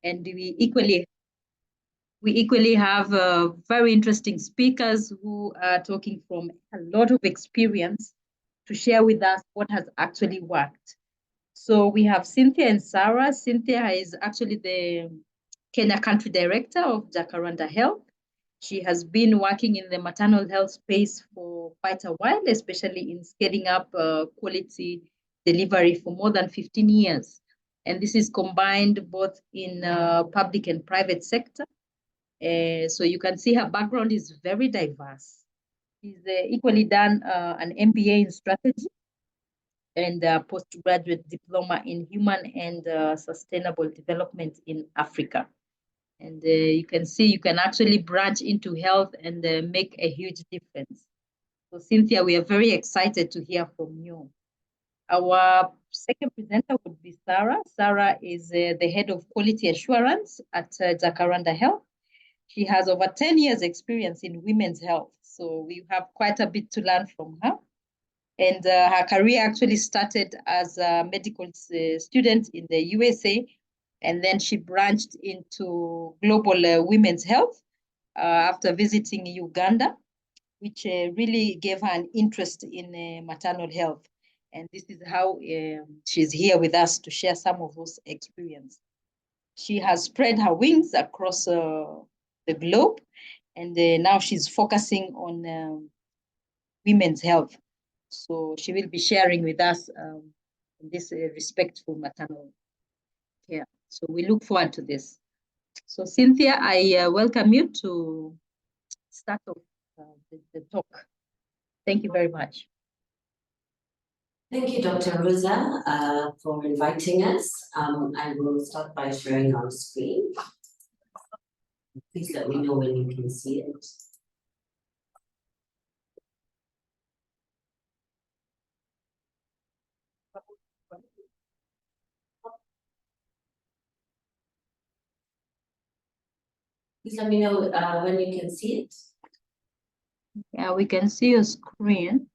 And we equally have very interesting speakers who are talking from a lot of experience to share with us what has actually worked. So we have Cynthia and Sarah. Cynthia is actually the Kenya Country Director of Jacaranda Health. She has been working in the maternal health space for quite a while, especially in scaling up quality delivery for more than 15 years. And this is combined both in public and private sector. So you can see her background is very diverse. She's equally done an MBA in strategy and a postgraduate diploma in human and sustainable development in Africa. And you can see you can actually branch into health and make a huge difference. So Cynthia, we are very excited to hear from you. Our second presenter would be Sarah. Sarah is the head of quality assurance at Jacaranda Health. She has over 10 years experience in women's health. So we have quite a bit to learn from her. And her career actually started as a medical student in the USA. And then she branched into global women's health after visiting Uganda, which really gave her an interest in maternal health. And this is how she's here with us to share some of those experience. She has spread her wings across the globe, and now she's focusing on women's health. So she will be sharing with us this respectful maternal care. So we look forward to this. So Cynthia, I welcome you to start off the talk. Thank you very much. Thank you, Dr. Rosa, for inviting us. I will start by sharing our screen. Please let me know when you can see it. Please let me know when you can see it. Yeah, we can see your screen.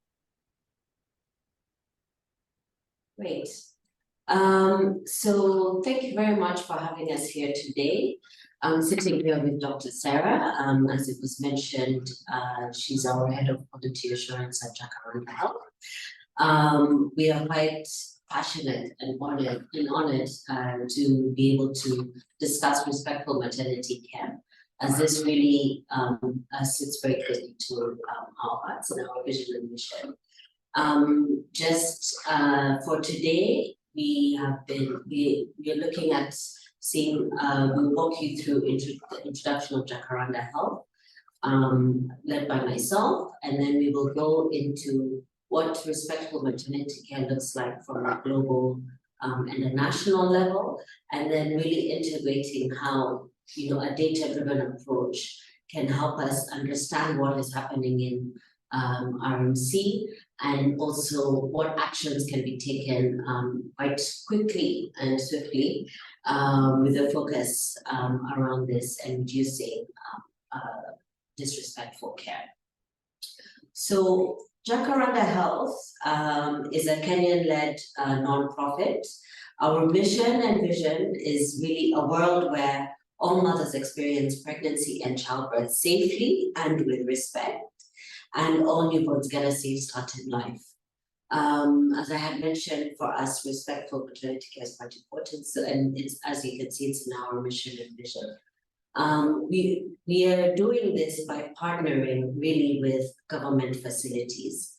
Great. So thank you very much for having us here today. I'm sitting here with Dr. Sarah. As it was mentioned, she's our head of quality assurance at Jacaranda Health. We are quite passionate and honored to be able to discuss respectful maternity care, as this really sits very closely to our hearts and our vision and mission. Just for today, we are looking at seeing, we'll walk you through the introduction of Jacaranda Health, led by myself, and then we will go into what respectful maternity care looks like from a global and a national level, and then really integrating how, you know, a data-driven approach can help us understand what is happening in RMC, and also what actions can be taken quite quickly and swiftly with a focus around this and reducing disrespectful care. So Jacaranda Health is a Kenyan-led nonprofit. Our mission and vision is really a world where all mothers experience pregnancy and childbirth safely and with respect, and all newborns get a safe start in life. As I had mentioned, for us, respectful maternity care is quite important. So, and it's, as you can see, it's in our mission and vision. We are doing this by partnering really with government facilities,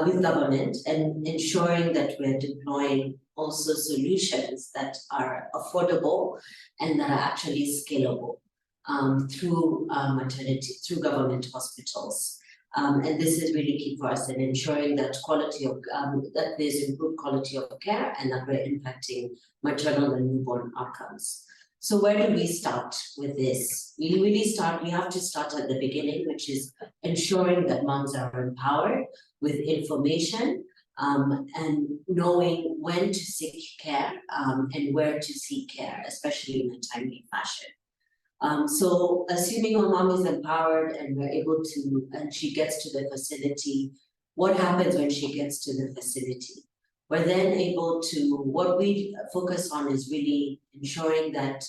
with government, and ensuring that we're deploying also solutions that are affordable and that are actually scalable through through government hospitals. And this is really key for us in ensuring that that there's improved quality of care and that we're impacting maternal and newborn outcomes. So where do we start with this? We have to start at the beginning, which is ensuring that moms are empowered with information and knowing when to seek care and where to seek care, especially in a timely fashion. So assuming a mom is empowered and we're able to, and she gets to the facility, what happens when she gets to the facility? We're then able to, what we focus on is really ensuring that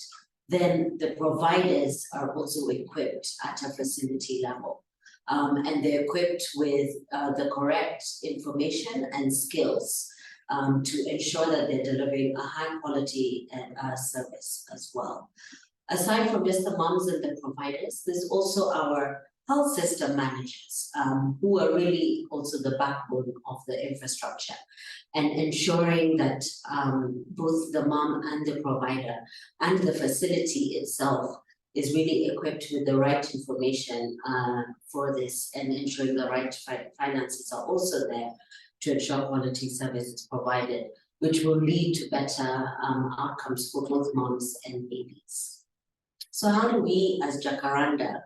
then the providers are also equipped at a facility level. And they're equipped with the correct information and skills to ensure that they're delivering a high quality service as well. Aside from just the moms and the providers, there's also our health system managers who are really also the backbone of the infrastructure, and ensuring that both the mom and the provider and the facility itself is really equipped with the right information for this, and ensuring the right finances are also there to ensure quality services provided, which will lead to better outcomes for both moms and babies. So how do we as Jacaranda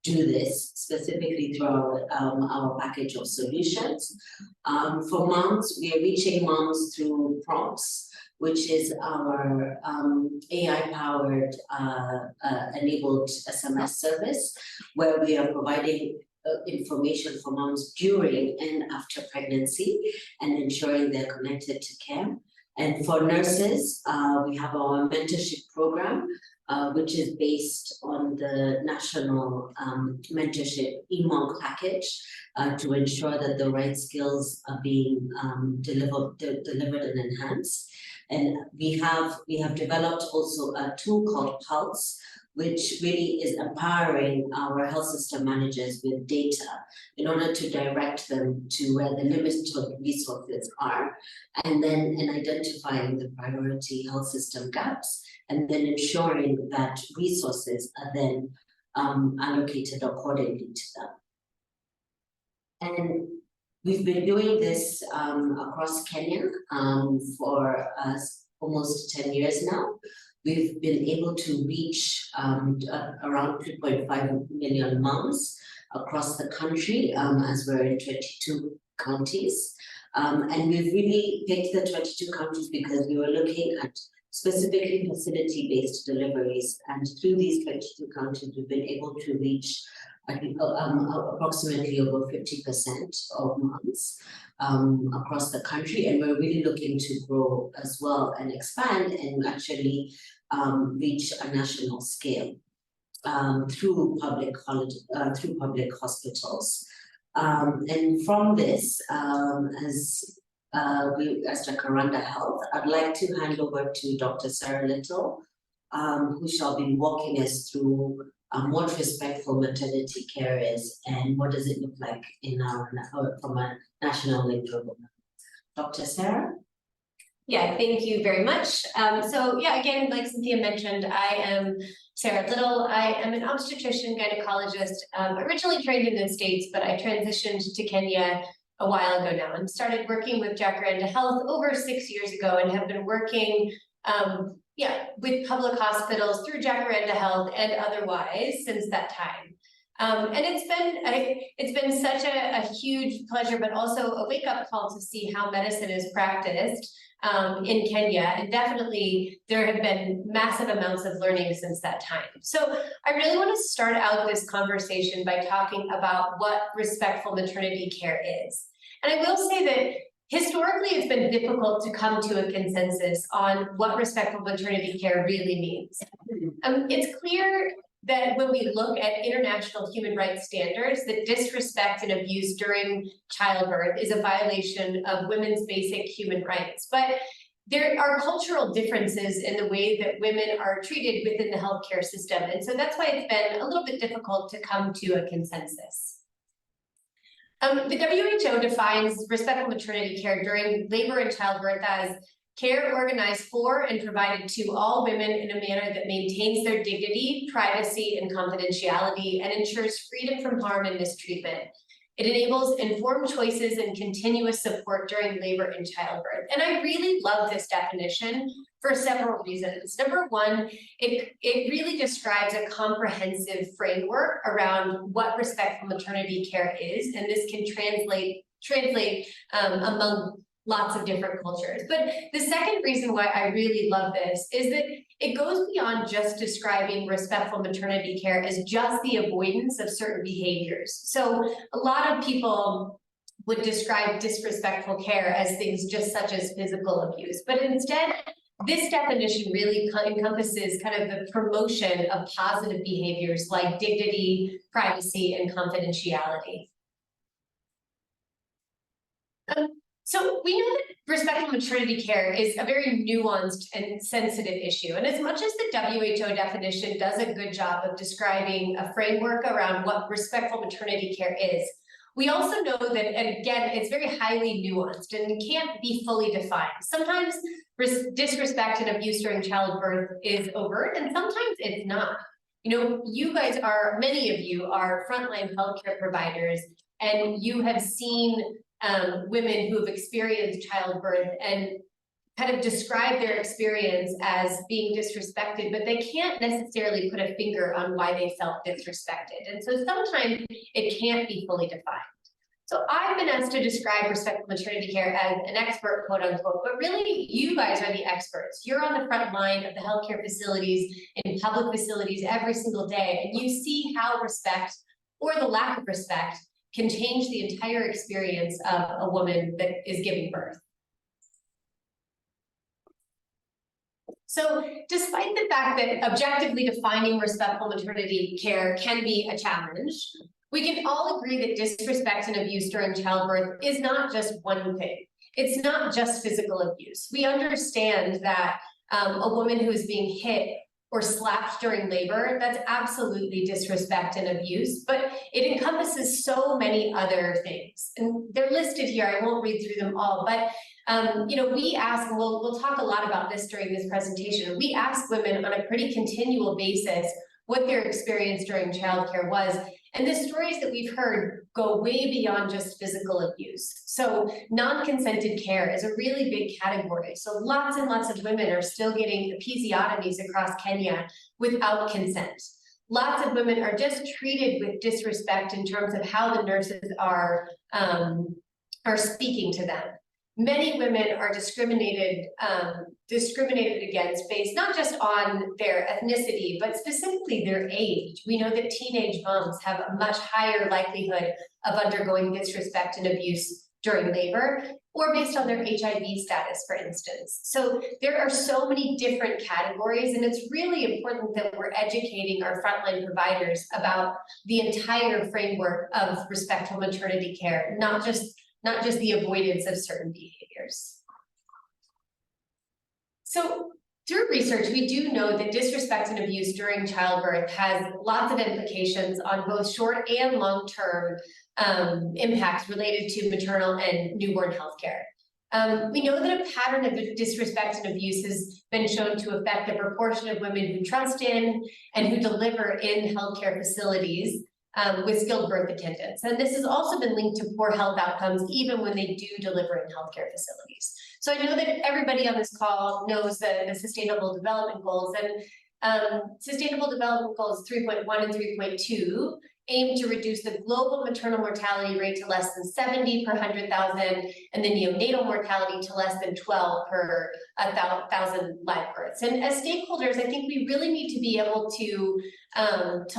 do this specifically through our package of solutions? For moms, we are reaching moms through prompts, which is our AI-powered enabled SMS service, where we are providing information for moms during and after pregnancy and ensuring they're connected to care. And for nurses, we have our mentorship program, which is based on the national mentorship EMOG package to ensure that the right skills are being delivered and enhanced. And we have developed also a tool called Pulse, which really is empowering our health system managers with data in order to direct them to where the limited resources are, and then identifying the priority health system gaps, and then ensuring that resources are then allocated accordingly to them. And we've been doing this across Kenya for almost 10 years now. We've been able to reach around 3.5 million moms across the country as we're in 22 counties. And we've really picked the 22 counties because we were looking at specifically facility-based deliveries. And through these 22 counties, we've been able to reach approximately over 50% of moms across the country. And we're really looking to grow as well and expand and actually reach a national scale through public hospitals. And from this, as Jacaranda Health, I'd like to hand over to Dr. Sarah Little, who shall be walking us through what respectful maternity care is and what does it look like in from a national level. Dr. Sarah? Yeah, thank you very much. So yeah, again, like Cynthia mentioned, I am Sarah Little. I am an obstetrician gynecologist, originally trained in the States, but I transitioned to Kenya a while ago now and started working with Jacaranda Health over 6 years ago, and have been working with public hospitals through Jacaranda Health and otherwise since that time. And it's been such a huge pleasure, but also a wake-up call to see how medicine is practiced in Kenya, and definitely there have been massive amounts of learning since that time. So I really want to start out this conversation by talking about what respectful maternity care is. And I will say that historically it's been difficult to come to a consensus on what respectful maternity care really means. It's clear that when we look at international human rights standards, that disrespect and abuse during childbirth is a violation of women's basic human rights. But there are cultural differences in the way that women are treated within the healthcare system. And so that's why it's been a little bit difficult to come to a consensus. The WHO defines respectful maternity care during labor and childbirth as care organized for and provided to all women in a manner that maintains their dignity, privacy, and confidentiality, and ensures freedom from harm and mistreatment. It enables informed choices and continuous support during labor and childbirth. And I really love this definition for several reasons. Number one, it really describes a comprehensive framework around what respectful maternity care is, and this can translate among lots of different cultures. But the second reason why I really love this is that it goes beyond just describing respectful maternity care as just the avoidance of certain behaviors. So a lot of people would describe disrespectful care as things just such as physical abuse, but instead This definition really encompasses kind of the promotion of positive behaviors like dignity, privacy, and confidentiality. So we know that respectful maternity care is a very nuanced and sensitive issue. And as much as the WHO definition does a good job of describing a framework around what respectful maternity care is, we also know that, and again, it's very highly nuanced and can't be fully defined. Sometimes disrespect and abuse during childbirth is overt, and sometimes it's not. You know, you guys are, many of you are frontline healthcare providers, and you have seen women who have experienced childbirth and kind of describe their experience as being disrespected, but they can't necessarily put a finger on why they felt disrespected. And so sometimes it can't be fully defined. So I've been asked to describe respectful maternity care as an expert, quote unquote, but really you guys are the experts. You're on the front line of the healthcare facilities, in public facilities every single day, and you see how respect or the lack of respect can change the entire experience of a woman that is giving birth. So despite the fact that objectively defining respectful maternity care can be a challenge, we can all agree that disrespect and abuse during childbirth is not just one thing. It's not just physical abuse. We understand that a woman who is being hit or slapped during labor, that's absolutely disrespect and abuse, but it encompasses so many other things. And they're listed here, I won't read through them all, but you know, we ask, and we'll talk a lot about this during this presentation, we ask women on a pretty continual basis what their experience during childcare was. And the stories that we've heard go way beyond just physical abuse. So non-consented care is a really big category. So lots and lots of women are still getting episiotomies across Kenya without consent. Lots of women are just treated with disrespect in terms of how the nurses are speaking to them. Many women are discriminated against based not just on their ethnicity, but specifically their age. We know that teenage moms have a much higher likelihood of undergoing disrespect and abuse during labor, or based on their HIV status, for instance. So there are so many different categories, and it's really important that we're educating our frontline providers about the entire framework of respectful maternity care, not just the avoidance of certain behaviors. So through research, we do know that disrespect and abuse during childbirth has lots of implications on both short and long-term impacts related to maternal and newborn health care. We know that a pattern of disrespect and abuse has been shown to affect the proportion of women who trust in and who deliver in healthcare facilities with skilled birth attendants. And this has also been linked to poor health outcomes even when they do deliver in healthcare facilities. So I know that everybody on this call knows the Sustainable Development Goals, and Sustainable Development Goals 3.1 and 3.2 aim to reduce the global maternal mortality rate to less than 70 per 100,000 and the neonatal mortality to less than 12 per 1,000 live births. And as stakeholders, I think we really need to be able to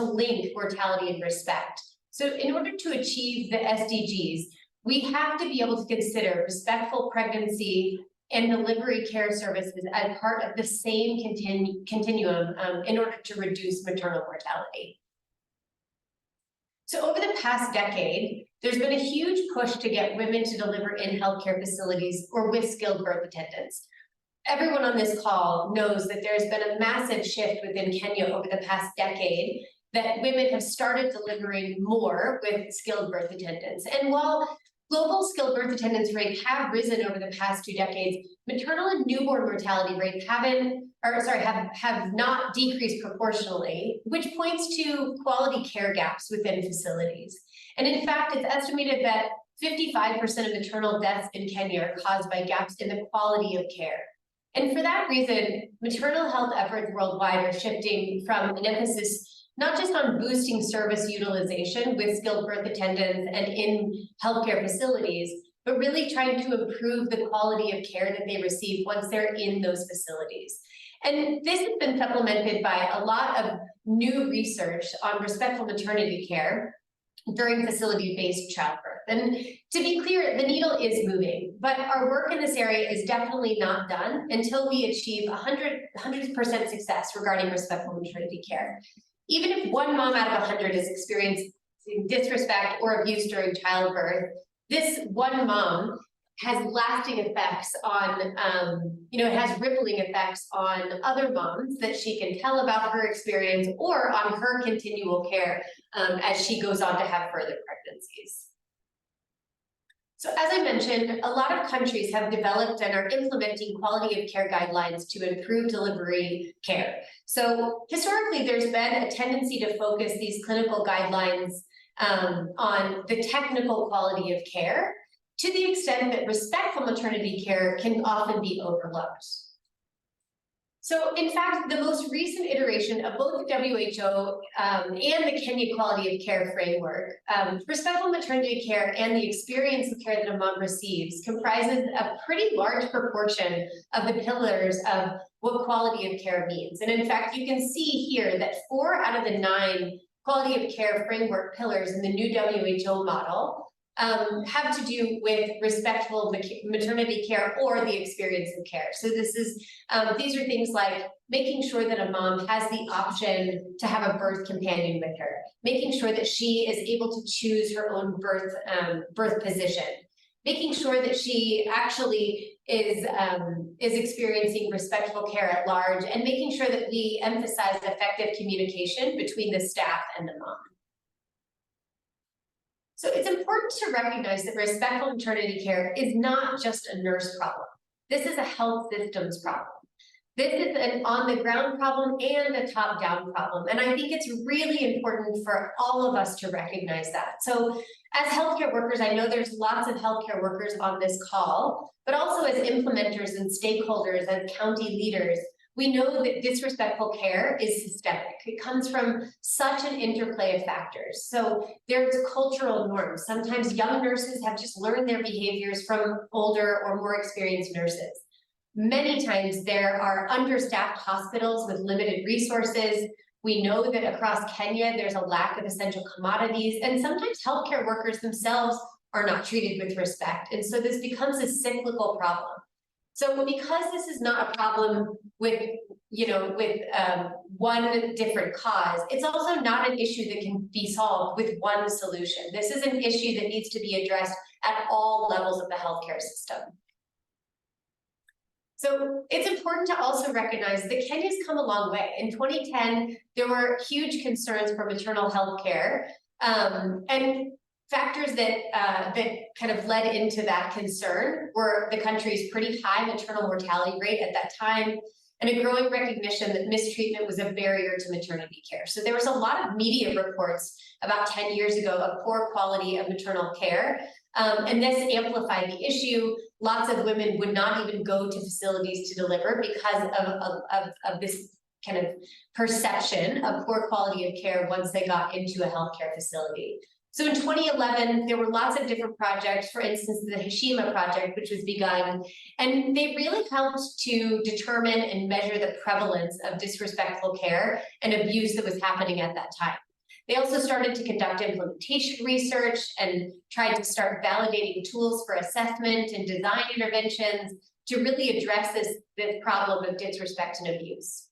link mortality and respect. So in order to achieve the SDGs, we have to be able to consider respectful pregnancy and delivery care services as part of the same continuum in order to reduce maternal mortality. So over the past decade, there's been a huge push to get women to deliver in healthcare facilities or with skilled birth attendants. Everyone on this call knows that there's been a massive shift within Kenya over the past decade, that women have started delivering more with skilled birth attendants. And while global skilled birth attendance rates have risen over the past 2 decades, maternal and newborn mortality rates have not decreased proportionally, which points to quality care gaps within facilities. And in fact, it's estimated that 55% of maternal deaths in Kenya are caused by gaps in the quality of care. And for that reason, maternal health efforts worldwide are shifting from an emphasis not just on boosting service utilization with skilled birth attendants and in healthcare facilities, but really trying to improve the quality of care that they receive once they're in those facilities. And this has been supplemented by a lot of new research on respectful maternity care, during facility-based childbirth. And to be clear, the needle is moving, but our work in this area is definitely not done until we achieve 100% success regarding respectful maternity care. Even if one mom out of 100 is experiencing disrespect or abuse during childbirth, this one mom has lasting effects on, it has rippling effects on other moms that she can tell about her experience or on her continual care as she goes on to have further pregnancies. So as I mentioned, a lot of countries have developed and are implementing quality of care guidelines to improve delivery care. So historically, there's been a tendency to focus these clinical guidelines on the technical quality of care, to the extent that respectful maternity care can often be overlooked. So in fact, the most recent iteration of both the WHO and the Kenya Quality of Care Framework, respectful maternity care and the experience of care that a mom receives comprises a pretty large proportion of the pillars of what quality of care means. And in fact, you can see here that 4 out of the 9 quality of care framework pillars in the new WHO model have to do with respectful maternity care or the experience of care. So this is, these are things like making sure that a mom has the option to have a birth companion with her, making sure that she is able to choose her own birth position, making sure that she actually is experiencing respectful care at large, and making sure that we emphasize effective communication between the staff and the mom. So it's important to recognize that respectful maternity care is not just a nurse problem. This is a health systems problem. This is an on-the-ground problem and a top-down problem. And I think it's really important for all of us to recognize that. So as healthcare workers, I know there's lots of healthcare workers on this call, but also as implementers and stakeholders, as county leaders, we know that disrespectful care is systemic. It comes from such an interplay of factors. So there's cultural norms. Sometimes young nurses have just learned their behaviors from older or more experienced nurses. Many times there are understaffed hospitals with limited resources. We know that across Kenya, there's a lack of essential commodities, and sometimes healthcare workers themselves are not treated with respect. And so this becomes a cyclical problem. So because this is not a problem with one different cause, it's also not an issue that can be solved with one solution. This is an issue that needs to be addressed at all levels of the healthcare system. So it's important to also recognize that Kenya's come a long way. In 2010, there were huge concerns for maternal health care, and factors that kind of led into that concern were the country's pretty high maternal mortality rate at that time, and a growing recognition that mistreatment was a barrier to maternity care. So there was a lot of media reports about 10 years ago of poor quality of maternal care, and this amplified the issue. Lots of women would not even go to facilities to deliver because of this kind of perception of poor quality of care once they got into a healthcare facility. So in 2011, there were lots of different projects, for instance, the Hashima project, which was begun, and they really helped to determine and measure the prevalence of disrespectful care and abuse that was happening at that time. They also started to conduct implementation research and tried to start validating tools for assessment and design interventions to really address this problem of disrespect and abuse.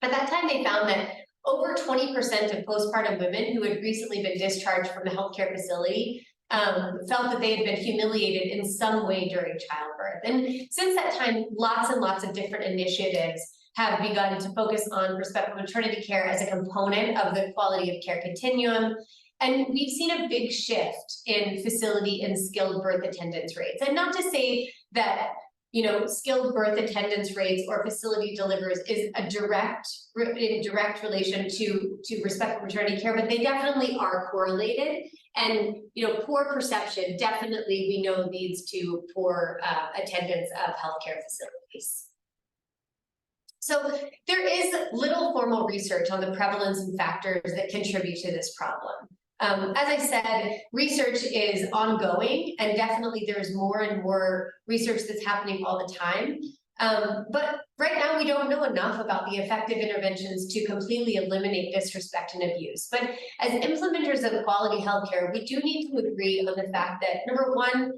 At that time, they found that over 20% of postpartum women who had recently been discharged from a healthcare facility felt that they had been humiliated in some way during childbirth. And since that time, lots and lots of different initiatives have begun to focus on respectful maternity care as a component of the quality of care continuum. And we've seen a big shift in facility and skilled birth attendance rates. And not to say that skilled birth attendance rates or facility deliverers is in direct relation to respectful maternity care, but they definitely are correlated. And poor perception definitely we know leads to poor attendance of healthcare facilities. So there is little formal research on the prevalence and factors that contribute to this problem. As I said, research is ongoing, and definitely there's more and more research that's happening all the time. But right now, we don't know enough about the effective interventions to completely eliminate disrespect and abuse. But as implementers of quality healthcare, we do need to agree on the fact that, number one,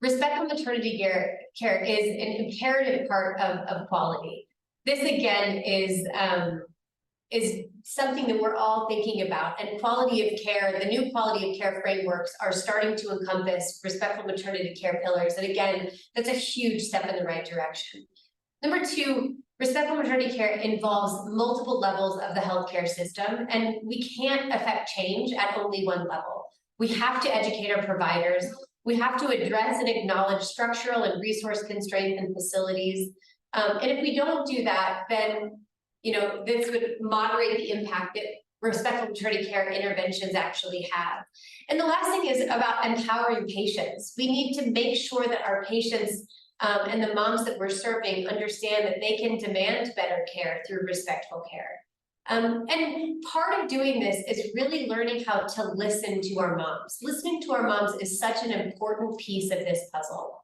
respectful maternity care is an imperative part of quality. This, again, is something that we're all thinking about, and quality of care, the new quality of care frameworks are starting to encompass respectful maternity care pillars. And again, that's a huge step in the right direction. Number two, respectful maternity care involves multiple levels of the healthcare system, and we can't affect change at only one level. We have to educate our providers. We have to address and acknowledge structural and resource constraints in facilities. And if we don't do that, then this would moderate the impact that respectful maternity care interventions actually have. And the last thing is about empowering patients. We need to make sure that our patients and the moms that we're serving understand that they can demand better care through respectful care. And part of doing this is really learning how to listen to our moms. Listening to our moms is such an important piece of this puzzle.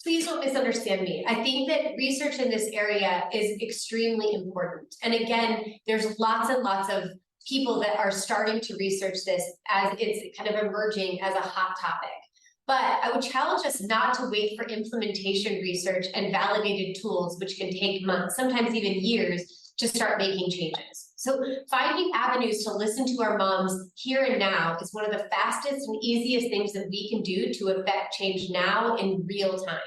Please don't misunderstand me. I think that research in this area is extremely important. And again, there's lots and lots of people that are starting to research this as it's kind of emerging as a hot topic. But I would challenge us not to wait for implementation research and validated tools, which can take months, sometimes even years, to start making changes. So finding avenues to listen to our moms here and now is one of the fastest and easiest things that we can do to affect change now in real time.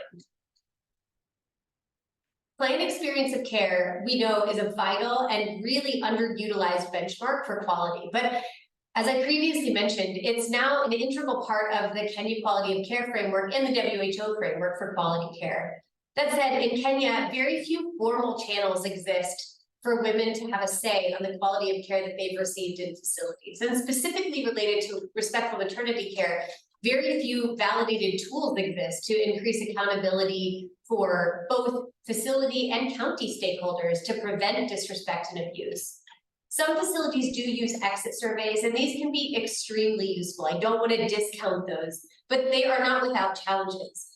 Client experience of care, we know, is a vital and really underutilized benchmark for quality. But as I previously mentioned, it's now an integral part of the Kenya Quality of Care Framework and the WHO framework for quality care. That said, in Kenya, very few formal channels exist for women to have a say on the quality of care that they've received in facilities. And specifically related to respectful maternity care, very few validated tools exist to increase accountability for both facility and county stakeholders to prevent disrespect and abuse. Some facilities do use exit surveys, and these can be extremely useful. I don't want to discount those, but they are not without challenges.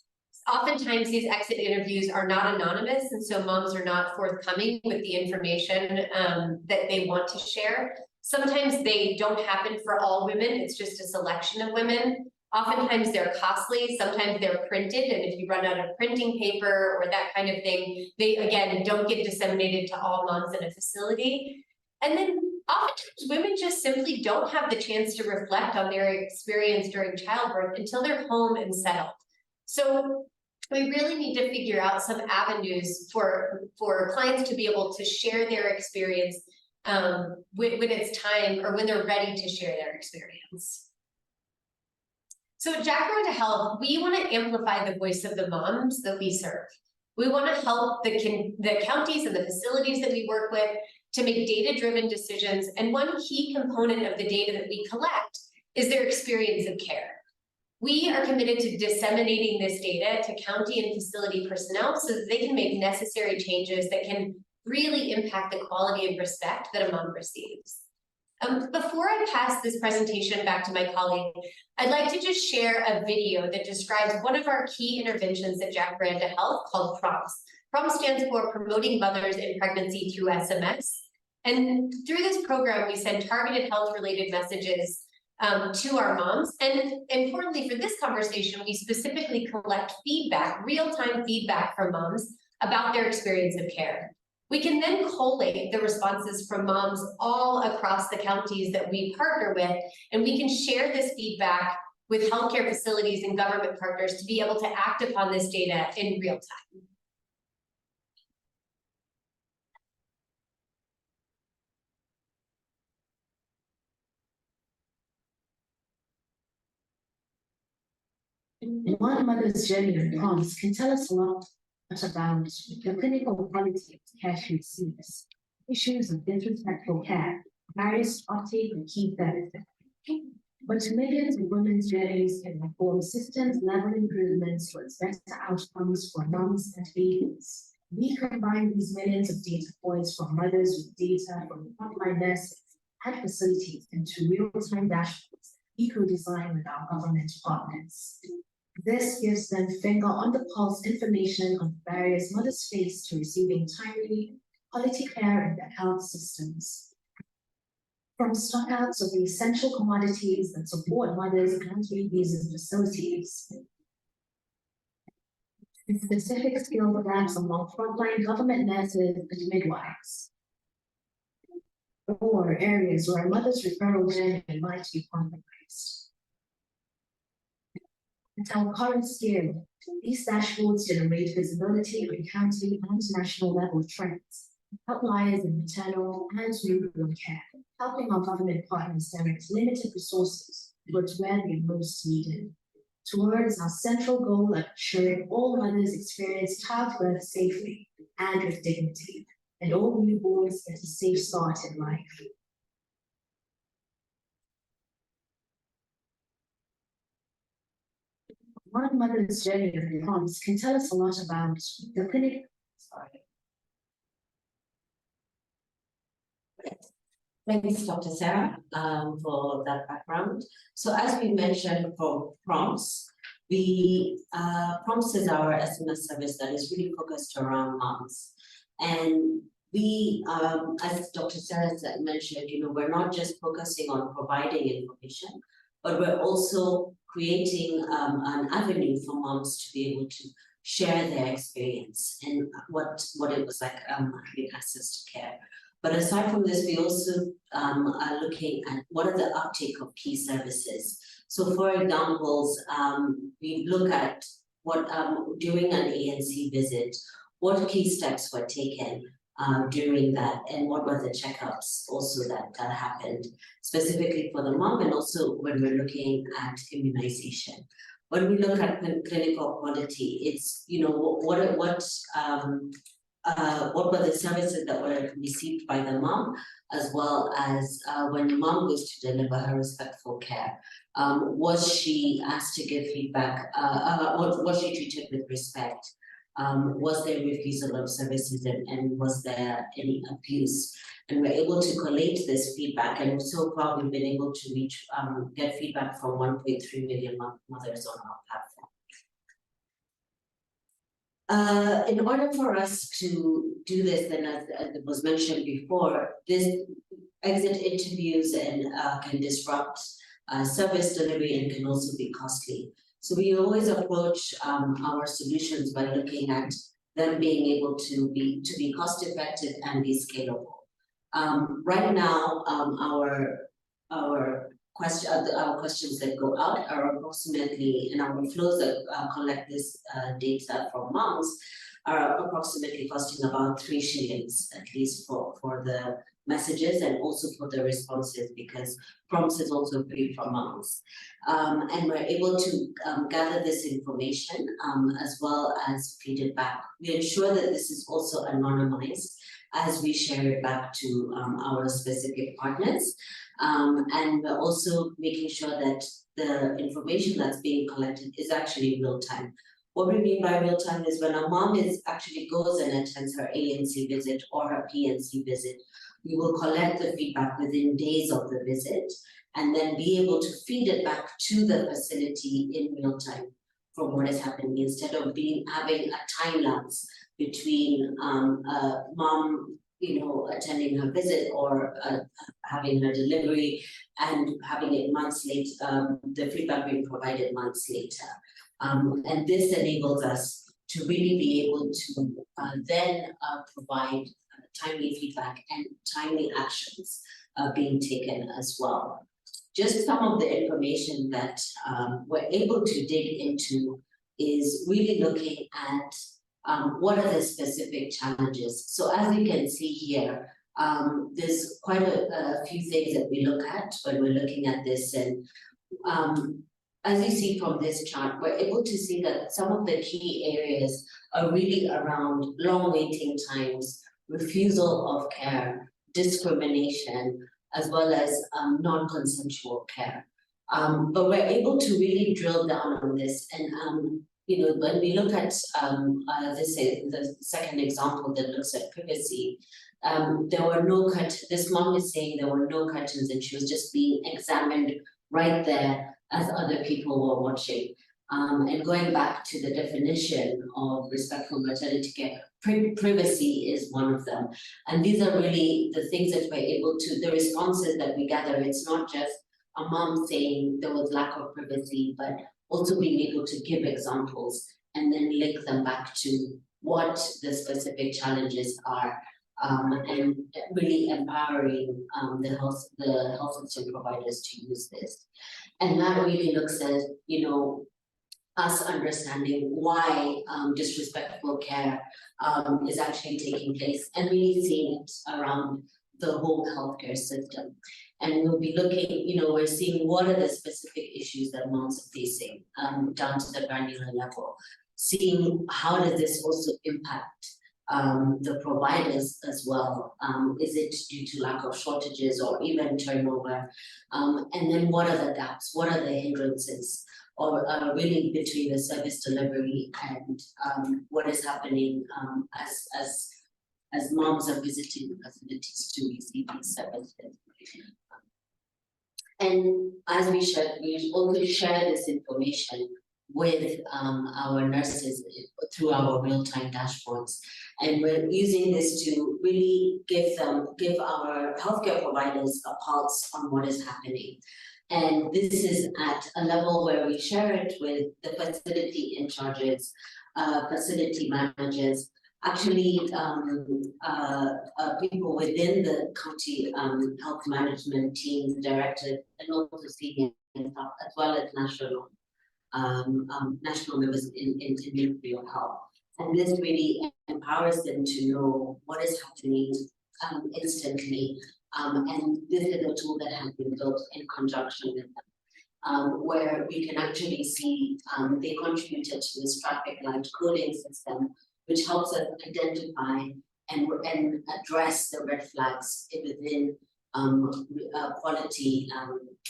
Oftentimes, these exit interviews are not anonymous, and so moms are not forthcoming with the information that they want to share. Sometimes they don't happen for all women. It's just a selection of women. Oftentimes they're costly. Sometimes they're printed, and if you run out of printing paper or that kind of thing, they, again, don't get disseminated to all moms in a facility. And then oftentimes women just simply don't have the chance to reflect on their experience during childbirth until they're home and settled. So we really need to figure out some avenues for clients to be able to share their experience when it's time or when they're ready to share their experience. So at Jacaranda Health, we want to amplify the voice of the moms that we serve. We want to help the counties and the facilities that we work with to make data-driven decisions. And one key component of the data that we collect is their experience of care. We are committed to disseminating this data to county and facility personnel so that they can make necessary changes that can really impact the quality and respect that a mom receives. Before I pass this presentation back to my colleague, I'd like to just share a video that describes one of our key interventions at Jacaranda Health called PROMPS. PROMPS stands for Promoting Mothers in Pregnancy Through SMS. And through this program, we send targeted health-related messages to our moms. And importantly for this conversation, we specifically collect feedback, real-time feedback from moms about their experience of care. We can then collate the responses from moms all across the counties that we partner with, and we can share this feedback with healthcare facilities and government partners to be able to act upon this data in real time. One mother's journey of promise can tell us a lot about the clinical quality of the care she receives, issues of disrespectful care, various uptake and key benefits. But to millions of women's journeys can inform systems-level improvements towards better outcomes for moms and babies. We combine these millions of data points from mothers with data from frontline nurses and facilities into real-time dashboards, eco-design with our government partners. This gives them finger on the pulse information on the barriers mothers face to receiving timely, quality care in their health systems. From stockouts of the essential commodities that support mothers and babies in facilities, to specific skill gaps among frontline government nurses and midwives, or areas where a mother's referral journey might be compromised. At our current scale, these dashboards generate visibility on county and national level trends, outliers in maternal and newborn care, helping our government partners direct limited resources towards where they're most needed, towards our central goal of ensuring all mothers experience childbirth safely and with dignity, and all newborns get a safe start in life. One mother's journey of moms can tell us a lot about the clinic. Thanks, Dr. Sarah, for that background. So as we mentioned for prompts, prompts is our SMS service that is really focused around moms. And we, as Dr. Sarah mentioned, we're not just focusing on providing information, but we're also creating an avenue for moms to be able to share their experience and what it was like having access to care. But aside from this, we also are looking at what are the uptake of key services. So for examples, we look at what during an ANC visit, what key steps were taken during that, and what were the checkups also that happened specifically for the mom, and also when we're looking at immunization. When we look at clinical quality, it's what were the services that were received by the mom, as well as when the mom goes to deliver her respectful care. Was she asked to give feedback? Was she treated with respect? Was there refusal of services, and was there any abuse? And we're able to collate this feedback, and so far we've been able to get feedback from 1.3 million mothers on our platform. In order for us to do this, then as it was mentioned before, this exit interviews can disrupt service delivery and can also be costly. So we always approach our solutions by looking at them being able to be cost effective and be scalable. Right now, our questions that go out are approximately, and our flows that collect this data from moms are approximately costing about 3 shillings, at least for the messages and also for the responses, because prompts is also free for moms. And we're able to gather this information as well as feed it back. We ensure that this is also anonymized as we share it back to our specific partners. And we're also making sure that the information that's being collected is actually real time. What we mean by real time is when a mom actually goes and attends her ANC visit or her PNC visit, we will collect the feedback within days of the visit and then be able to feed it back to the facility in real time from what is happening, instead of having a time lapse between a mom attending her visit or having her delivery and having it months later, the feedback being provided months later. And this enables us to really be able to then provide timely feedback and timely actions being taken as well. Just some of the information that we're able to dig into is really looking at what are the specific challenges. So as you can see here, there's quite a few things that we look at when we're looking at this. And as you see from this chart, we're able to see that some of the key areas are really around long waiting times, refusal of care, discrimination, as well as non-consensual care. But we're able to really drill down on this. And when we look at the second example that looks at privacy, there were no curtains. This mom is saying there were no curtains and she was just being examined right there as other people were watching. And going back to the definition of respectful maternity care, privacy is one of them. And these are really the things that we're able to, the responses that we gather. It's not just a mom saying there was lack of privacy, but also being able to give examples and then link them back to what the specific challenges are, and really empowering the health system providers to use this. And that really looks at, you know, us understanding why disrespectful care is actually taking place, and really seeing it around the whole healthcare system. And we'll be looking, you know, we're seeing what are the specific issues that moms are facing down to the granular level, seeing how does this also impact the providers as well. Is it due to lack of shortages or even turnover? And then what are the gaps? What are the hindrances? Or really between the service delivery and what is happening as moms are visiting the facilities to receive these services. And as we also share this information with our nurses through our real-time dashboards. And we're using this to really give our healthcare providers a pulse on what is happening. And this is at a level where we share it with the facility in charges, facility managers, actually people within the county health management teams, directors, and also senior staff, as well as national members in Ministry of Health. And this really empowers them to know what is happening instantly. And this is a tool that has been built in conjunction with them, where we can actually see they contributed to this traffic light coding system, which helps us identify and address the red flags within quality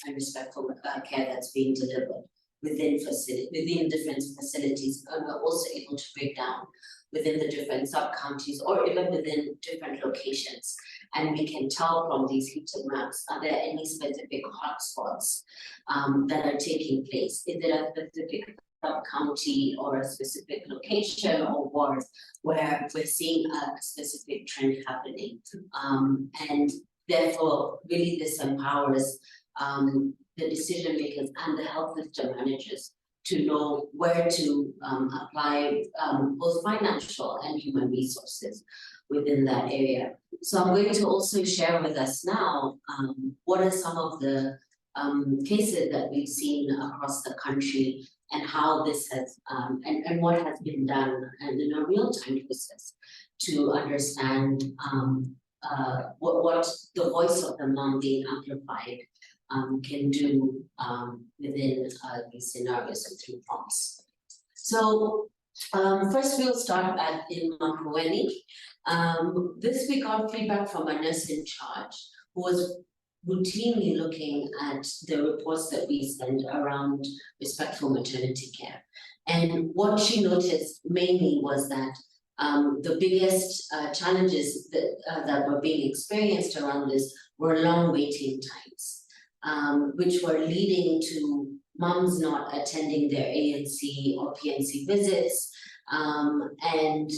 and respectful care that's being delivered within different facilities, and we're also able to break down within the different sub-counties or even within different locations. And we can tell from these heated maps, are there any specific hotspots that are taking place? Is it a specific sub-county or a specific location or ward where we're seeing a specific trend happening? And therefore, really this empowers the decision makers and the health system managers to know where to apply both financial and human resources within that area. So I'm going to also share with us now what are some of the cases that we've seen across the country and how this has and what has been done and in a real-time process to understand what the voice of the mom being amplified can do within these scenarios and through prompts. So first we'll start in Makueni. This we got feedback from a nurse in charge who was routinely looking at the reports that we send around respectful maternity care. And what she noticed mainly was that the biggest challenges that were being experienced around this were long waiting times. Which were leading to moms not attending their ANC or PNC visits. And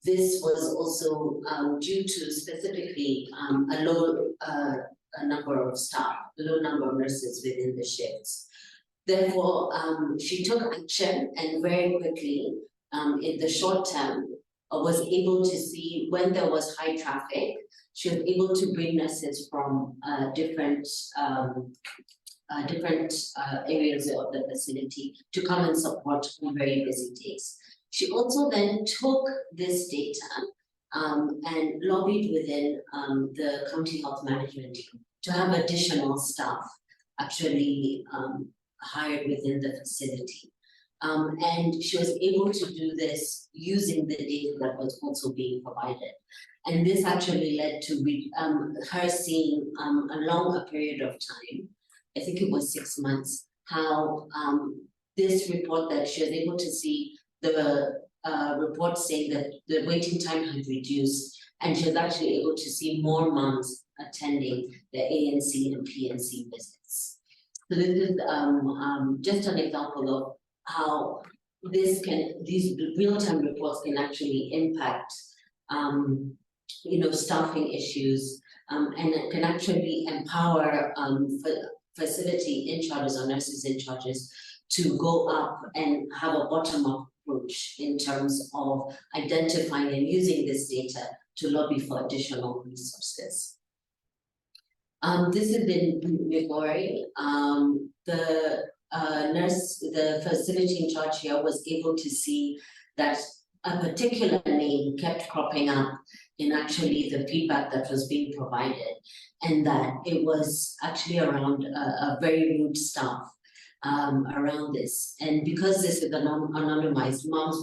this was also due to specifically a low number of staff, a low number of nurses within the shifts. Therefore, she took action and very quickly, in the short term, was able to see when there was high traffic. She was able to bring nurses from different areas of the facility to come and support on very busy days. She also then took this data and lobbied within the county health management team to have additional staff actually hired within the facility. And she was able to do this using the data that was also being provided. And this actually led to her seeing along a period of time, I think it was 6 months, how this report that she was able to see the report saying that the waiting time had reduced, and she was actually able to see more moms attending the ANC and PNC visits. So this is just an example of how these real-time reports can actually impact, staffing issues, and it can actually empower facility in charges or nurses in charges to go up and have a bottom-up approach in terms of identifying and using this data to lobby for additional resources. This is in Migori. The facility in charge here was able to see that a particular name kept cropping up in actually the feedback that was being provided, and that it was actually around a very rude staff around this. And because this is anonymized, moms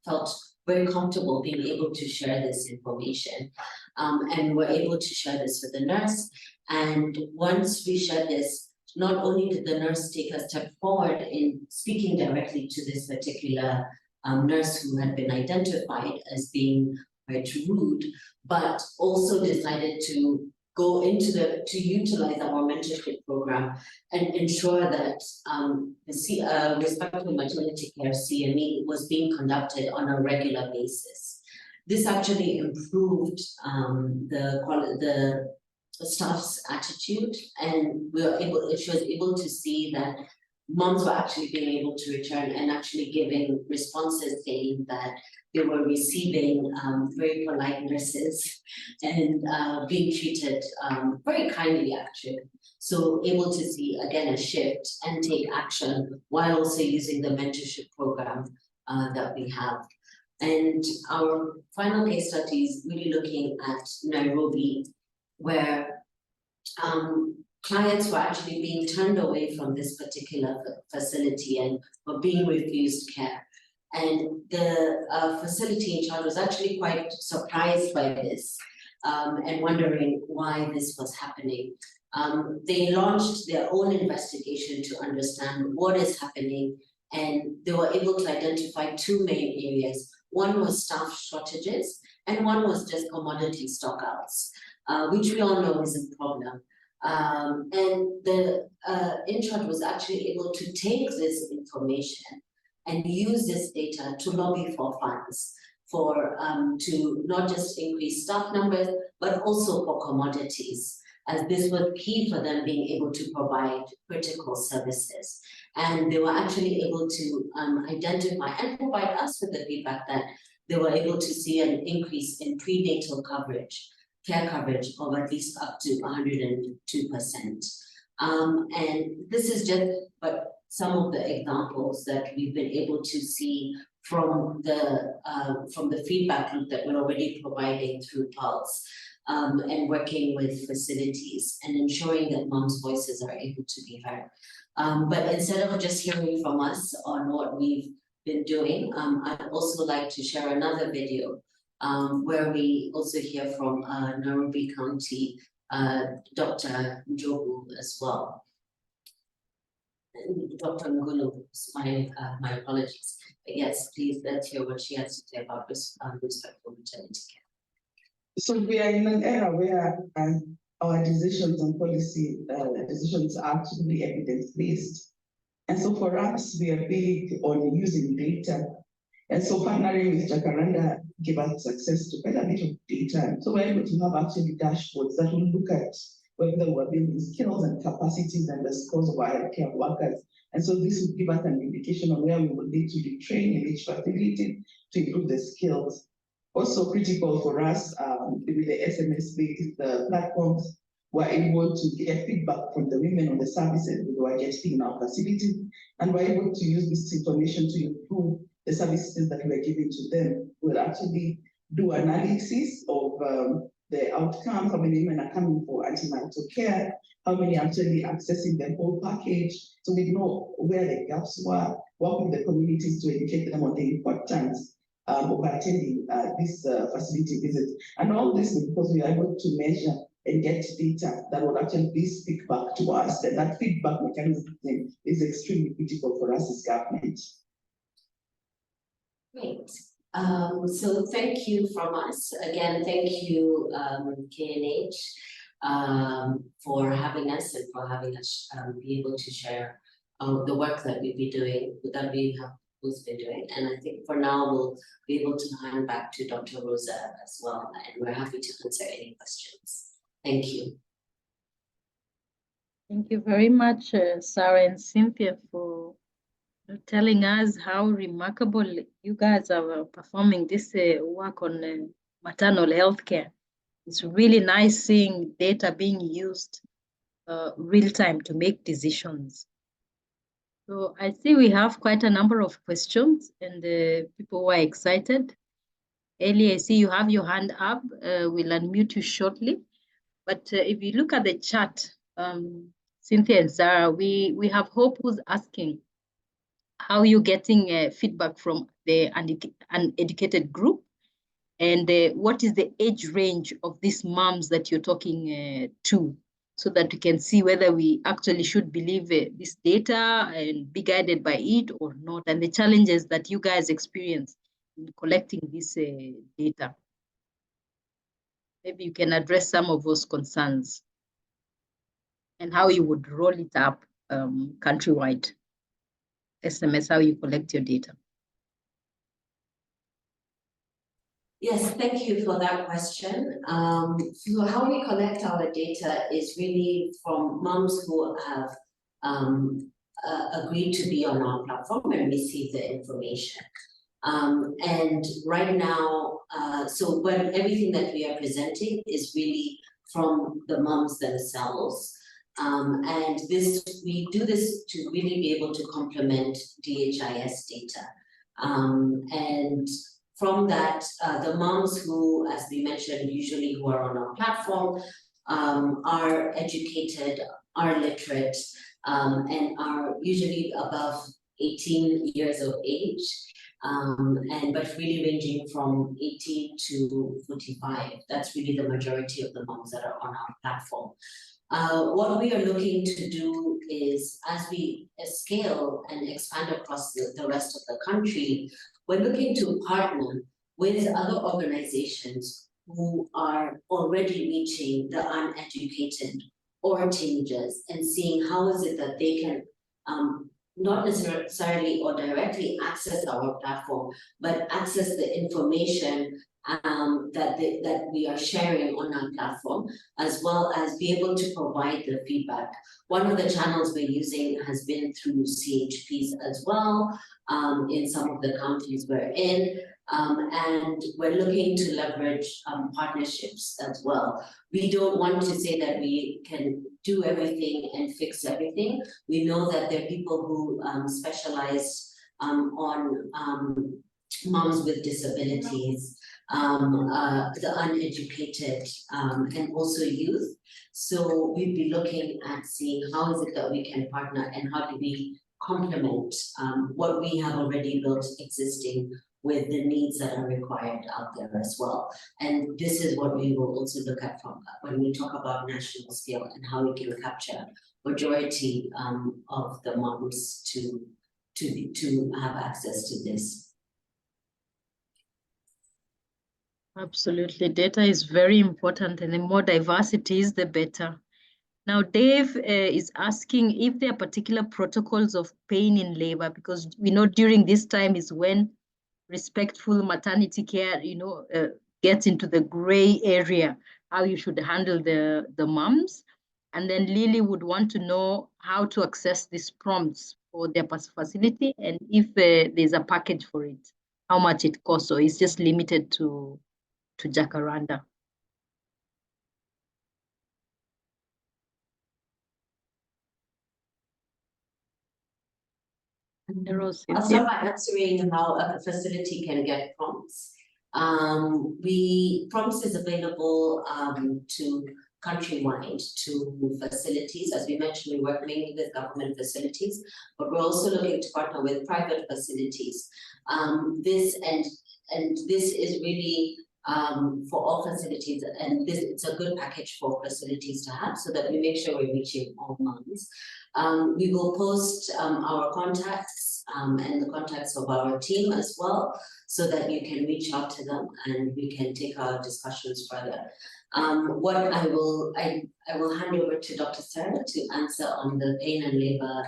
felt very comfortable being able to share this information, and were able to share this with the nurse. And once we shared this, not only did the nurse take a step forward in speaking directly to this particular nurse who had been identified as being quite rude, but also decided to go into to utilize our mentorship program and ensure that the respectful maternity care CME was being conducted on a regular basis. This actually improved the staff's attitude, and she was able to see that moms were actually being able to return and actually giving responses saying that they were receiving very polite nurses and being treated very kindly, actually. So able to see again a shift and take action while also using the mentorship program that we have. And our final case study is really looking at Nairobi, where clients were actually being turned away from this particular facility and were being refused care. And the facility in charge was actually quite surprised by this and wondering why this was happening. They launched their own investigation to understand what is happening, and they were able to identify two main areas. One was staff shortages, and one was just commodity stockouts, which we all know is a problem. And the in charge was actually able to take this information and use this data to lobby for funds for to not just increase staff numbers, but also for commodities, as this was key for them being able to provide critical services. And they were actually able to identify and provide us with the feedback that they were able to see an increase in prenatal coverage, care coverage of at least up to 102%. And this is just some of the examples that we've been able to see from the feedback loop that we're already providing through Pulse, and working with facilities and ensuring that moms' voices are able to be heard. But instead of just hearing from us on what we've been doing, I'd also like to share another video where we also hear from Nairobi County, Dr. Njogu as well. Dr. Ngulu, my apologies. But yes, please, let's hear what she has to say about this respectful maternity care. So we are in an era where our decisions and policy decisions are actually evidence-based. And so for us, we are big on using data. And so partnering with Jacaranda gave us access to quite a bit of data. So we're able to have actually dashboards that will look at whether we're building skills and capacities and the scores of our care workers. And so this will give us an indication of where we will need to be trained in each facility to improve the skills. Also critical for us with the SMS-based platforms, we're able to get feedback from the women on the services we were getting in our facility, and we're able to use this information to improve the services that we're giving to them. We'll actually do analysis of the outcomes, how many women are coming for antenatal care, how many are actually accessing the whole package, so we know where the gaps were, work with the communities to educate them on the importance of attending this facility visit. And all this because we are able to measure and get data that will actually speak back to us, and that feedback mechanism is extremely critical for us as government. Great. So thank you from us. Again, thank you, KNH, for having us and for having us be able to share the work that we'll be doing, that we have both been doing. And I think for now, we'll be able to hand back to Dr. Rosa as well. And we're happy to answer any questions. Thank you. Thank you very much, Sarah and Cynthia, for telling us how remarkable you guys are performing this work on maternal health care. It's really nice seeing data being used real time to make decisions. So I see we have quite a number of questions and people who are excited. Ellie, I see you have your hand up. We'll unmute you shortly. But if you look at the chat, Cynthia and Sarah, we have Hope who's asking, how are you getting feedback from the uneducated group? And what is the age range of these moms that you're talking to, so that we can see whether we actually should believe this data and be guided by it or not, and the challenges that you guys experience in collecting this data. Maybe you can address some of those concerns and how you would roll it up countrywide. SMS, how you collect your data. Yes, thank you for that question. So how we collect our data is really from moms who have agreed to be on our platform and receive the information. And right now, so when everything that we are presenting is really from the moms themselves. And we do this to really be able to complement DHIS data. And from that, the moms who, as we mentioned, usually who are on our platform, are educated, are literate, and are usually above 18 years of age, but really ranging from 18 to 45. That's really the majority of the moms that are on our platform. What we are looking to do is, as we scale and expand across the rest of the country, we're looking to partner with other organizations who are already reaching the uneducated or teenagers and seeing how is it that they can not necessarily or directly access our platform, but access the information that we are sharing on our platform, as well as be able to provide the feedback. One of the channels we're using has been through CHPs as well, in some of the counties we're in, and we're looking to leverage partnerships as well. We don't want to say that we can do everything and fix everything. We know that there are people who specialize on moms with disabilities, the uneducated, and also youth. So we'd be looking at seeing how is it that we can partner and how do we complement what we have already built existing with the needs that are required out there as well. And this is what we will also look at from when we talk about national scale and how we can capture majority of the moms to have access to this. Absolutely. Data is very important, and the more diversity is, the better. Now, Dave is asking if there are particular protocols of pain in labor, because we know during this time is when respectful maternity care, gets into the gray area, how you should handle the moms. And then Lily would want to know how to access these prompts for their facility, and if there's a package for it, how much it costs, or it's just limited to Jacaranda. I'll start by answering how a facility can get prompts. Prompts is available to countrywide to facilities. As we mentioned, we work mainly with government facilities, but we're also looking to partner with private facilities. This is really for all facilities, and it's a good package for facilities to have so that we make sure we're reaching all moms. We will post our contacts and the contacts of our team as well, so that you can reach out to them and we can take our discussions further. What I will hand over to Dr. Sarah to answer on the pain and labor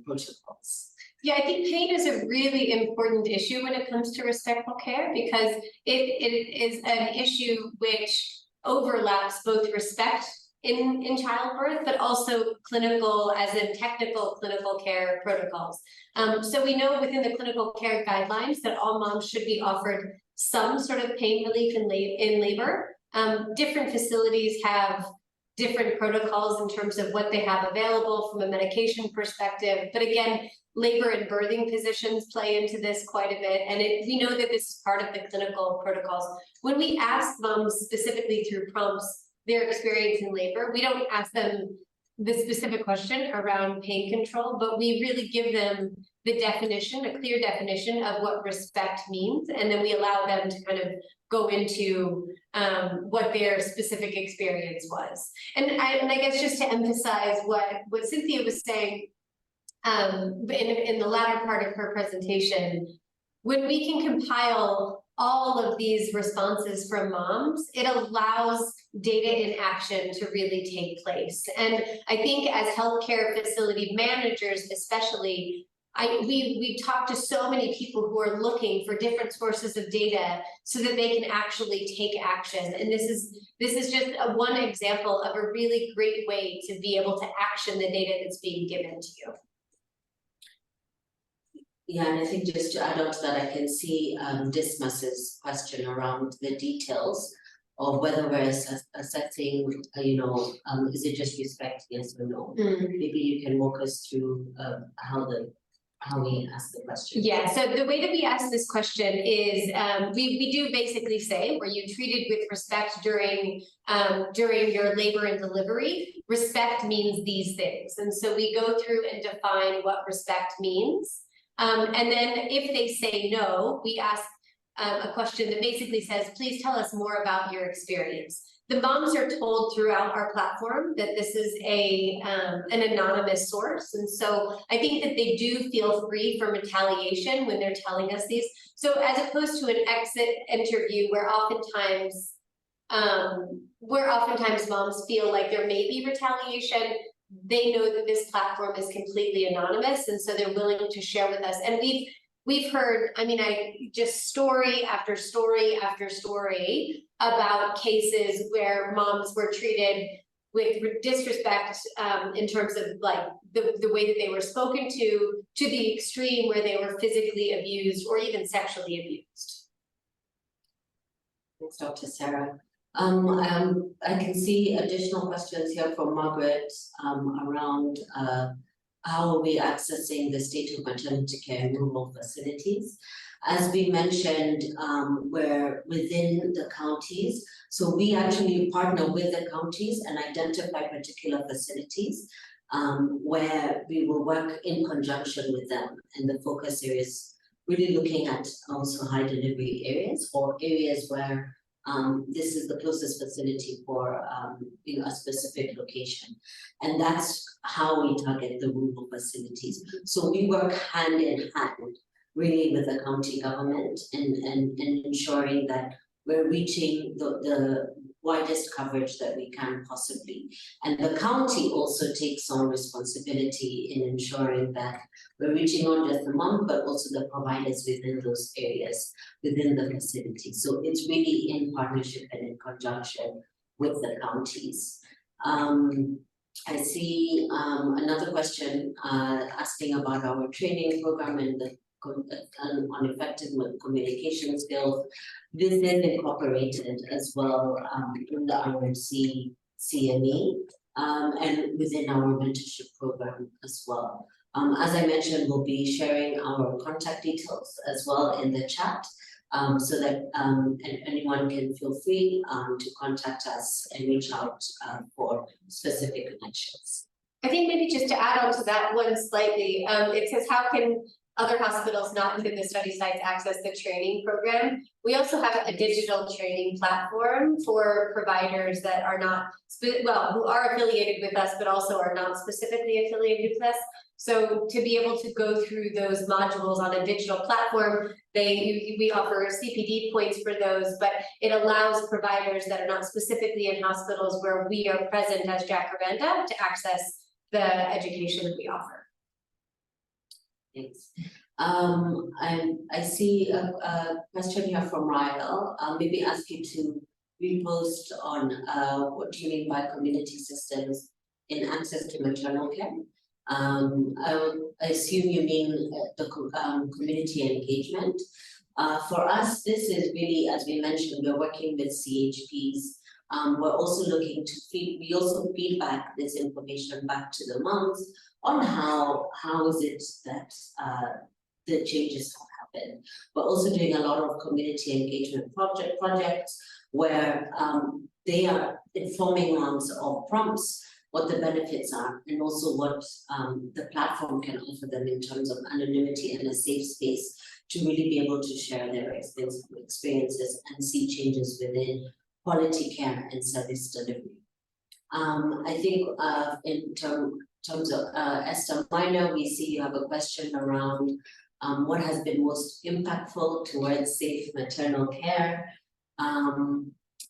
protocols. Yeah, I think pain is a really important issue when it comes to respectful care, because it is an issue which overlaps both respect in childbirth, but also clinical, as in technical clinical care protocols. So we know within the clinical care guidelines that all moms should be offered some sort of pain relief in labor. Different facilities have different protocols in terms of what they have available from a medication perspective. But again, labor and birthing physicians play into this quite a bit. And we know that this is part of the clinical protocols. When we ask moms specifically through prompts their experience in labor, we don't ask them the specific question around pain control, but we really give them the definition, a clear definition of what respect means. And then we allow them to kind of go into what their specific experience was. And I guess just to emphasize what Cynthia was saying in the latter part of her presentation, when we can compile all of these responses from moms, it allows data in action to really take place. And I think as healthcare facility managers, especially, we've talked to so many people who are looking for different sources of data so that they can actually take action. And this is just one example of a really great way to be able to action the data that's being given to you. Yeah, and I think just to add on to that, I can see Dismas's question around the details of whether we're assessing, is it just respect, yes or no? Maybe you can walk us through how we ask the question. Yeah, so the way that we ask this question is we do basically say, were you treated with respect during your labor and delivery? Respect means these things. And so we go through and define what respect means. And then if they say no, we ask a question that basically says, please tell us more about your experience. The moms are told throughout our platform that this is an anonymous source. And so I think that they do feel free from retaliation when they're telling us these. So as opposed to an exit interview where oftentimes moms feel like there may be retaliation, they know that this platform is completely anonymous, and so they're willing to share with us. And we've heard, just story after story after story about cases where moms were treated with disrespect in terms of like the way that they were spoken to the extreme where they were physically abused or even sexually abused. Thanks, Dr. Sarah. I can see additional questions here from Margaret around how are we accessing the state of maternity care in rural facilities. As we mentioned, we're within the counties, so we actually partner with the counties and identify particular facilities where we will work in conjunction with them, and the focus areas really looking at also high delivery areas or areas where this is the closest facility for a specific location. And that's how we target the rural facilities. So we work hand in hand really with the county government and ensuring that we're reaching the widest coverage that we can possibly. And the county also takes on responsibility in ensuring that we're reaching not just the mom, but also the providers within those areas, within the facility. So it's really in partnership and in conjunction with the counties. I see another question asking about our training program and on effective communication skills. This is incorporated as well in the RMC CME and within our mentorship program as well. As I mentioned, we'll be sharing our contact details as well in the chat so that anyone can feel free to contact us and reach out for specific connections. I think maybe just to add on to that one slightly, it says how can other hospitals not within the study sites access the training program. We also have a digital training platform for providers that are not, who are affiliated with us, but also are not specifically affiliated with us. So to be able to go through those modules on a digital platform, we offer CPD points for those, but it allows providers that are not specifically in hospitals where we are present as Jacaranda to access the education that we offer. Thanks. I see a question here from Ryle. I'll maybe ask you to repost on what do you mean by community systems in access to maternal care? I assume you mean the community engagement. For us, this is really, as we mentioned, we're working with CHPs. We're also looking to we also feedback this information back to the moms on how is it that the changes have happened. We're also doing a lot of community engagement projects where they are informing moms of prompts, what the benefits are, and also what the platform can offer them in terms of anonymity and a safe space to really be able to share their experiences and see changes within quality care and service delivery. I think in terms of Esther Minor, we see you have a question around what has been most impactful towards safe maternal care.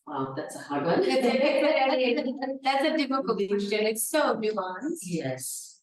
Wow, that's a hard one. That's a difficult question. It's so nuanced. Yes.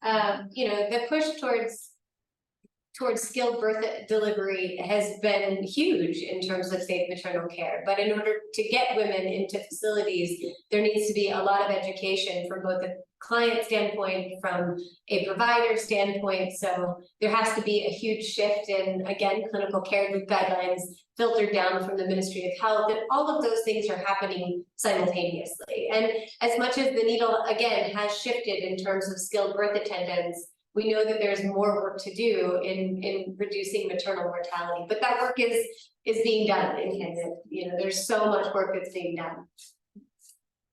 You know, the push towards skilled birth delivery has been huge in terms of safe maternal care. But in order to get women into facilities, there needs to be a lot of education from both a client standpoint, from a provider standpoint. So there has to be a huge shift in, again, clinical care guidelines filtered down from the Ministry of Health, and all of those things are happening simultaneously. And as much as the needle, again, has shifted in terms of skilled birth attendants, we know that there's more work to do in reducing maternal mortality, but that work is being done in Kenya. You know, there's so much work that's being done.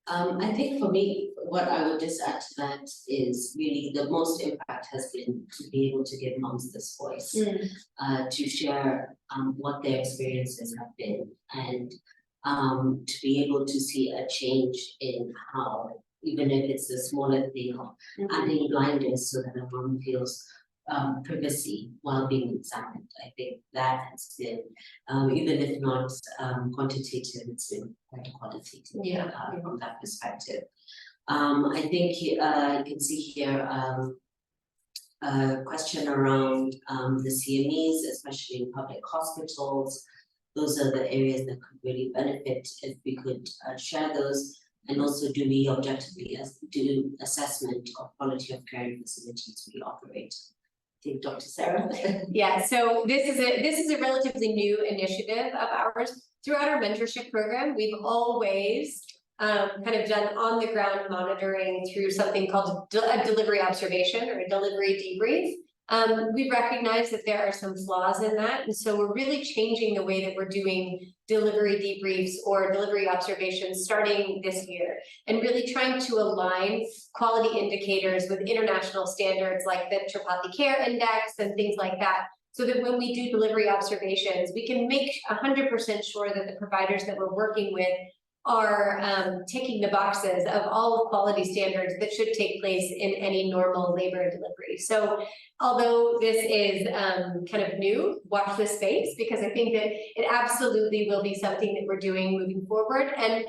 I think for me, what I would just add to that is really the most impact has been to be able to give moms this voice, to share what their experiences have been, and to be able to see a change in how, even if it's a smaller thing, of adding blinders so that a mom feels privacy while being examined. I think that has been, even if not quantitative, it's been quite qualitative from that perspective. I think you can see here a question around the CMEs, especially in public hospitals. Those are the areas that could really benefit if we could share those. And also, do we objectively do assessment of quality of care in facilities we operate? I think Dr. Sarah. Yeah, so this is a relatively new initiative of ours. Throughout our mentorship program, we've always kind of done on the ground monitoring through something called a delivery observation or a delivery debrief. We recognize that there are some flaws in that, and so we're really changing the way that we're doing delivery debriefs or delivery observations starting this year, and really trying to align quality indicators with international standards like the Tripathi Care Index and things like that, so that when we do delivery observations, we can make 100% sure that the providers that we're working with are ticking the boxes of all quality standards that should take place in any normal labor and delivery. So although this is kind of new, watch this space, because I think that it absolutely will be something that we're doing moving forward. And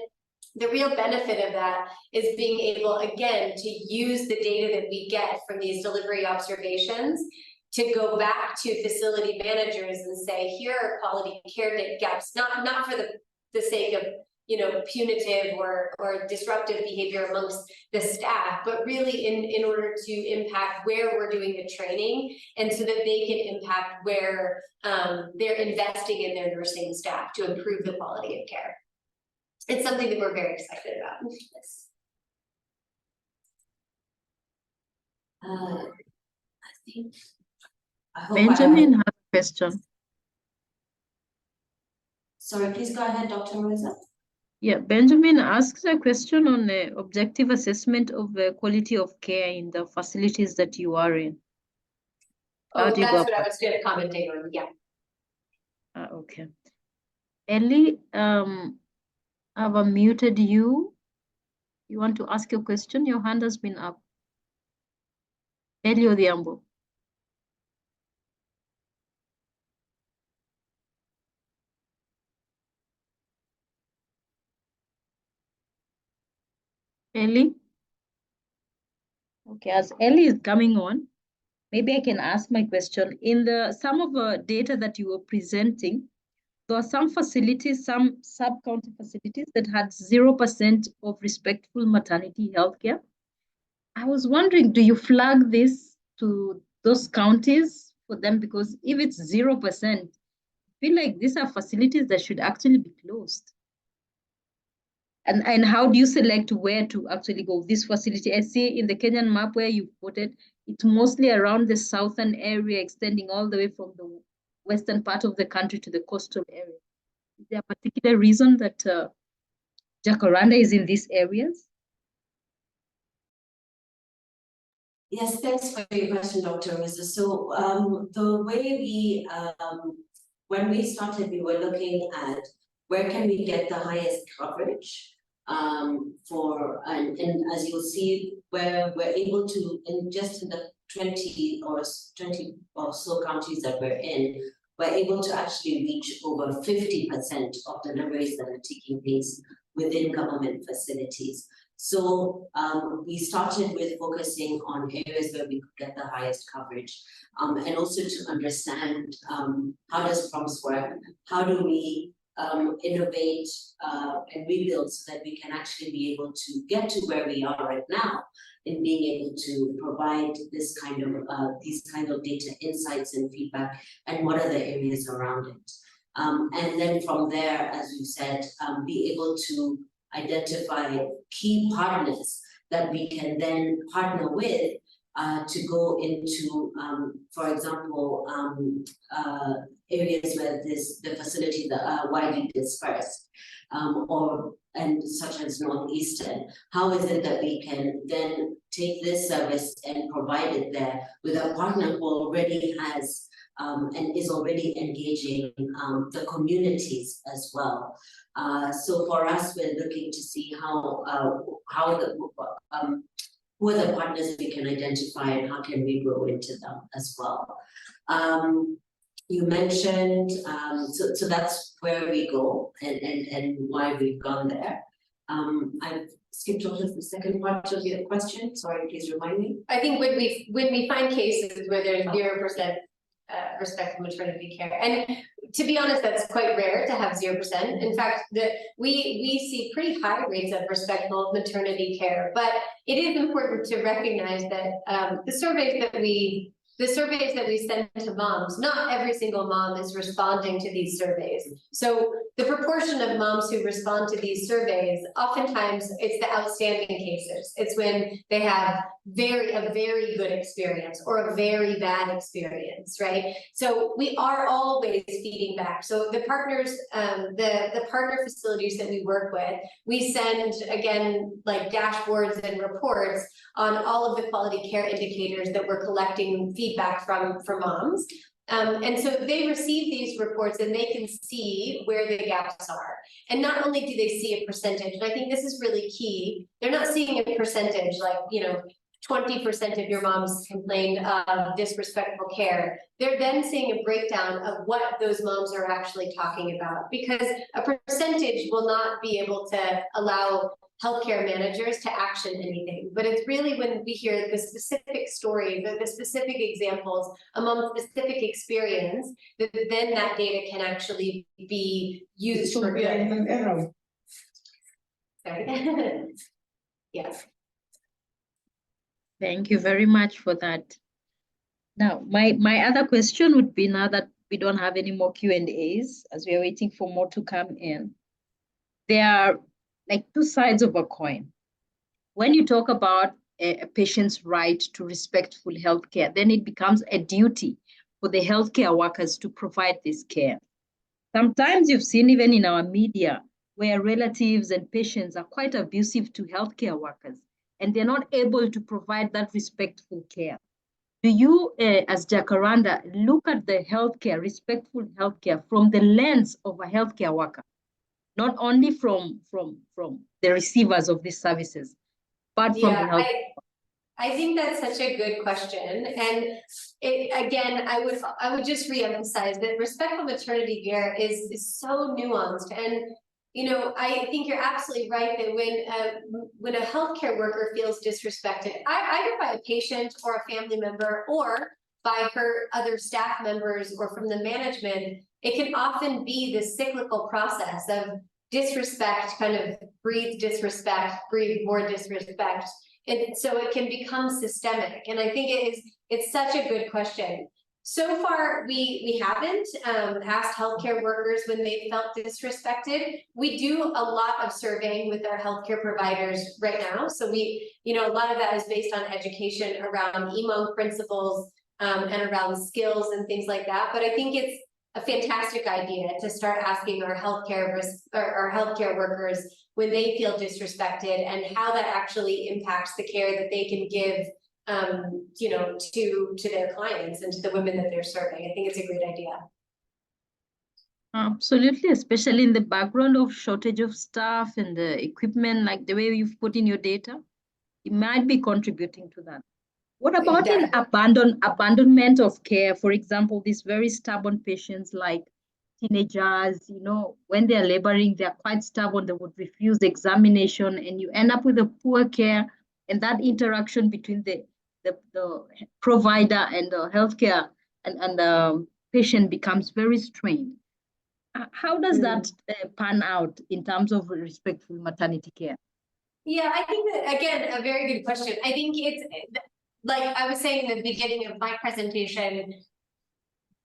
the real benefit of that is being able, again, to use the data that we get from these delivery observations to go back to facility managers and say, here are quality care gaps, not for the sake of, you know, punitive or disruptive behavior amongst the staff, but really in order to impact where we're doing the training, and so that they can impact where they're investing in their nursing staff to improve the quality of care. It's something that we're very excited about. Yes. I think Benjamin has a question. Sorry, please go ahead, Dr. Marisa. Yeah, Benjamin asks a question on objective assessment of the quality of care in the facilities that you are in. How Oh, do you that's go what I about was gonna commentate on, yeah. okay. Ellie, I've unmuted you. You want to ask your question? Your hand has been up. Ellie Odhiambo. Ellie? Okay, as Ellie is coming on, maybe I can ask my question. In the some of the data that you were presenting, there are some facilities, some sub-county facilities that had 0% of respectful maternity health care. I was wondering, do you flag this to those counties for them? Because if it's 0%, I feel like these are facilities that should actually be closed. And how do you select where to actually go? This facility, I see in the Kenyan map where you put it, it's mostly around the southern area, extending all the way from the western part of the country to the coastal area. Is there a particular reason that Jacaranda is in these areas? Yes, thanks for your question, Dr. Risa. So the way when we started, we were looking at where can we get the highest coverage and as you'll see, where we're able to, in just in the 20 or so counties that we're in, we're able to actually reach over 50% of deliveries that are taking place within government facilities. So we started with focusing on areas where we could get the highest coverage, and also to understand how does promise work, how do we innovate and rebuild so that we can actually be able to get to where we are right now in being able to provide this kind of these kind of data insights and feedback, and what are the areas around it. And then from there, as you said, be able to identify key partners that we can then partner with to go into, for example, areas where the facilities are widely dispersed, and such as Northeastern. How is it that we can then take this service and provide it there with a partner who already has and is already engaging the communities as well? So for us, we're looking to see who are the partners we can identify and how can we grow into them as well. You mentioned, so that's where we go and why we've gone there. I've skipped over the second part of your question. Sorry, please remind me. I think when we find cases where there's 0% respectful maternity care, and to be honest, that's quite rare to have 0%. In fact, we see pretty high rates of respectful maternity care, but it is important to recognize that the surveys that we send to moms, not every single mom is responding to these surveys. So the proportion of moms who respond to these surveys, oftentimes it's the outstanding cases. It's when they have a very good experience or a very bad experience, right? So we are always feeding back. So the partners, the partner facilities that we work with, we send, again, like dashboards and reports on all of the quality care indicators that we're collecting feedback from moms. And so they receive these reports and they can see where the gaps are. And not only do they see a percentage, and I think this is really key, they're not seeing a percentage like, 20% of your moms complained of disrespectful care. They're then seeing a breakdown of what those moms are actually talking about, because a percentage will not be able to allow healthcare managers to action anything. But it's really when we hear the specific story, the specific examples, a mom's specific experience, that then that data can actually be used So for we are in good. an era. Sorry. Yes. Thank you very much for that. Now, my other question would be, now that we don't have any more Q&As, as we are waiting for more to come in, there are like two sides of a coin. When you talk about a patient's right to respectful healthcare, then it becomes a duty for the healthcare workers to provide this care. Sometimes you've seen even in our media where relatives and patients are quite abusive to healthcare workers, and they're not able to provide that respectful care. do you, as Jacaranda, look at the healthcare, respectful healthcare, from the lens of a healthcare worker, not only from the receivers of these services, but from the health? I think that's such a good question. And again, I would just reemphasize that respectful maternity care is so nuanced. And, you know, I think you're absolutely right that when a healthcare worker feels disrespected, either by a patient or a family member or by her other staff members or from the management, it can often be this cyclical process of disrespect, kind of breathe disrespect, breathe more disrespect. And so it can become systemic. And I think it's such a good question. So far, we haven't asked healthcare workers when they felt disrespected. We do a lot of surveying with our healthcare providers right now. So a lot of that is based on education around EMONG principles and around skills and things like that. But I think it's a fantastic idea to start asking our healthcare workers when they feel disrespected and how that actually impacts the care that they can give, to their clients and to the women that they're serving. I think it's a great idea. Absolutely, especially in the background of shortage of staff and the equipment, like the way you've put in your data, it might be contributing to that. What about in abandonment of care? For example, these very stubborn patients like teenagers, when they're laboring, they're quite stubborn, they would refuse the examination, and you end up with a poor care, and that interaction between the provider and the healthcare and the patient becomes very strained. How does that pan out in terms of respectful maternity care? Yeah, I think that, again, a very good question. I think it's, like I was saying in the beginning of my presentation,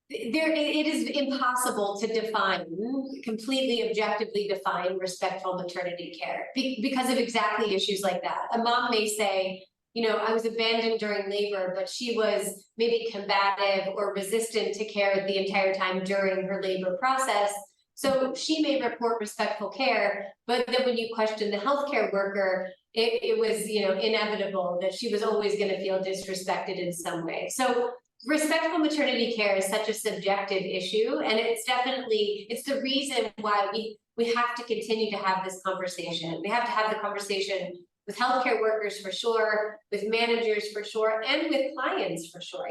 it is impossible to completely objectively define respectful maternity care because of exactly issues like that. A mom may say, I was abandoned during labor, but she was maybe combative or resistant to care the entire time during her labor process. So she may report respectful care, but then when you question the healthcare worker, it was, inevitable that she was always going to feel disrespected in some way. So respectful maternity care is such a subjective issue, and it's the reason why we have to continue to have this conversation. We have to have the conversation with healthcare workers for sure, with managers for sure, and with clients for sure.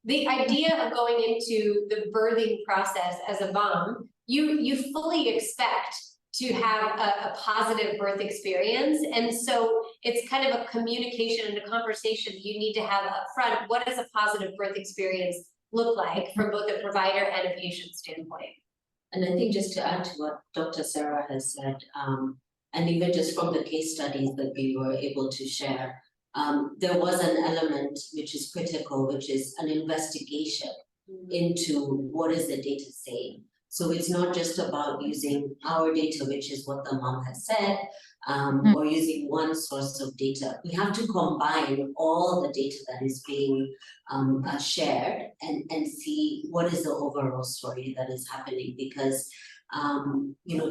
The idea of going into the birthing process as a mom, you fully expect to have a positive birth experience. And so it's kind of a communication and a conversation you need to have up front. What does a positive birth experience look like from both a provider and a patient standpoint? And I think just to add to what Dr. Sarah has said, and even just from the case studies that we were able to share, there was an element which is critical, which is an investigation into what is the data saying. So it's not just about using our data, which is what the mom has said, or using one source of data. We have to combine all the data that is being shared and see what is the overall story that is happening. Because,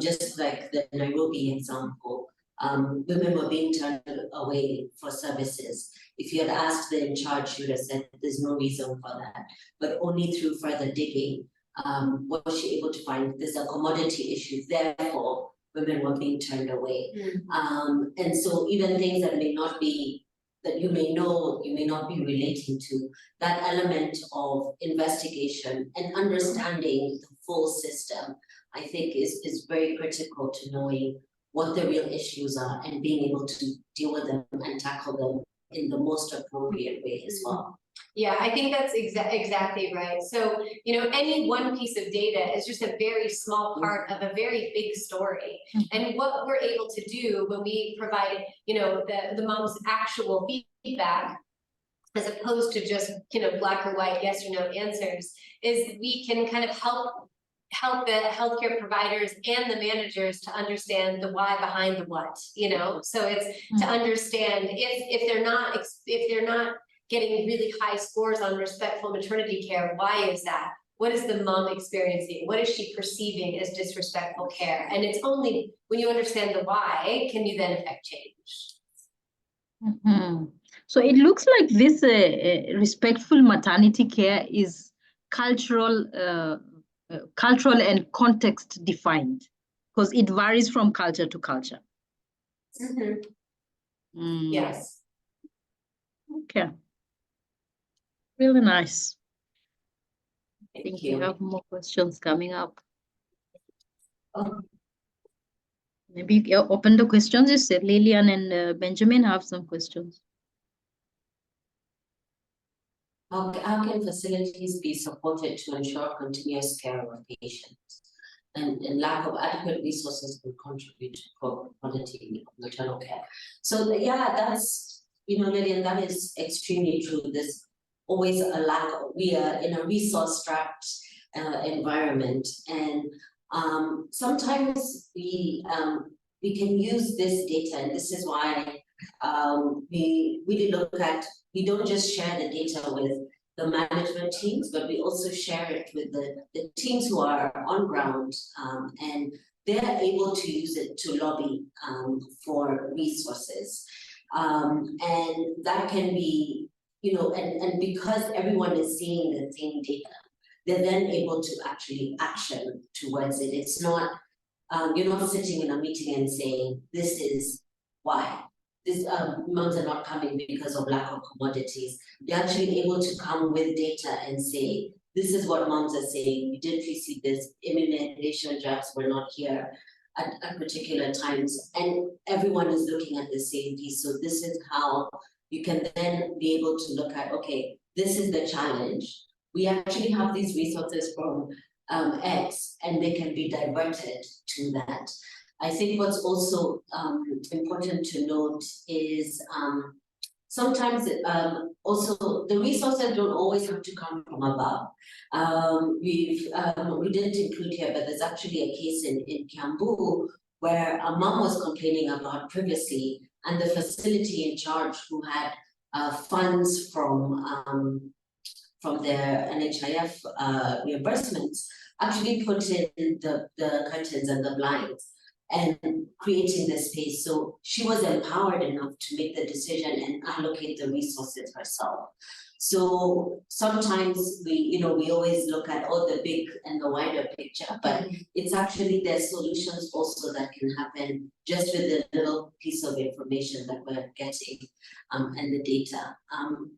just like the Nairobi example, women were being turned away for services. If you had asked the in charge, she would have said there's no reason for that. But only through further digging was she able to find there's a commodity issue, therefore women were being turned away. And so even things that may not be, that you may know, you may not be relating to, that element of investigation and understanding the full system, I think is very critical to knowing what the real issues are and being able to deal with them and tackle them in the most appropriate way as well. Yeah, I think that's exactly right. So, any one piece of data is just a very small part of a very big story. And what we're able to do when we provide, the mom's actual feedback, as opposed to just, black or white, yes or no answers, is we can kind of help the healthcare providers and the managers to understand the why behind the what, so it's to understand if they're not getting really high scores on respectful maternity care, why is that? What is the mom experiencing? What is she perceiving as disrespectful care? And it's only when you understand the why can you then affect change. So it looks like this respectful maternity care is cultural, cultural and context defined, because it varies from culture to culture. Yes. Okay. Really nice. I think Thank we you. have more questions coming up. Oh, Maybe you open the questions. You said Lillian and Benjamin have some questions. how can facilities be supported to ensure continuous care of patients? And lack of adequate resources will contribute to poor quality of maternal care. So yeah, that's, Lillian, that is extremely true. There's always a lack of, we are in a resource-strapped environment, and sometimes we can use this data, and this is why we really look at, we don't just share the data with the management teams, but we also share it with the teams who are on ground, and they're able to use it to lobby for resources. And that can be, and because everyone is seeing the same data, they're then able to actually action towards it. It's not, you're not sitting in a meeting and saying, this is why. This moms are not coming because of lack of commodities. They're actually able to come with data and say, this is what moms are saying. We did receive this, immunization jabs were not here at particular times, and everyone is looking at the same piece. So this is how you can then be able to look at, okay, this is the challenge. We actually have these resources from X, and they can be diverted to that. I think what's also important to note is sometimes also the resources don't always have to come from above. We didn't include here, but there's actually a case in Kiambu where a mom was complaining about privacy, and the facility in charge, who had funds from their NHIF reimbursements, actually put in the curtains and the blinds and creating the space. So she was empowered enough to make the decision and allocate the resources herself. So sometimes we always look at the big and the wider picture, but it's actually there's solutions also that can happen just with the little piece of information that we're getting and the data.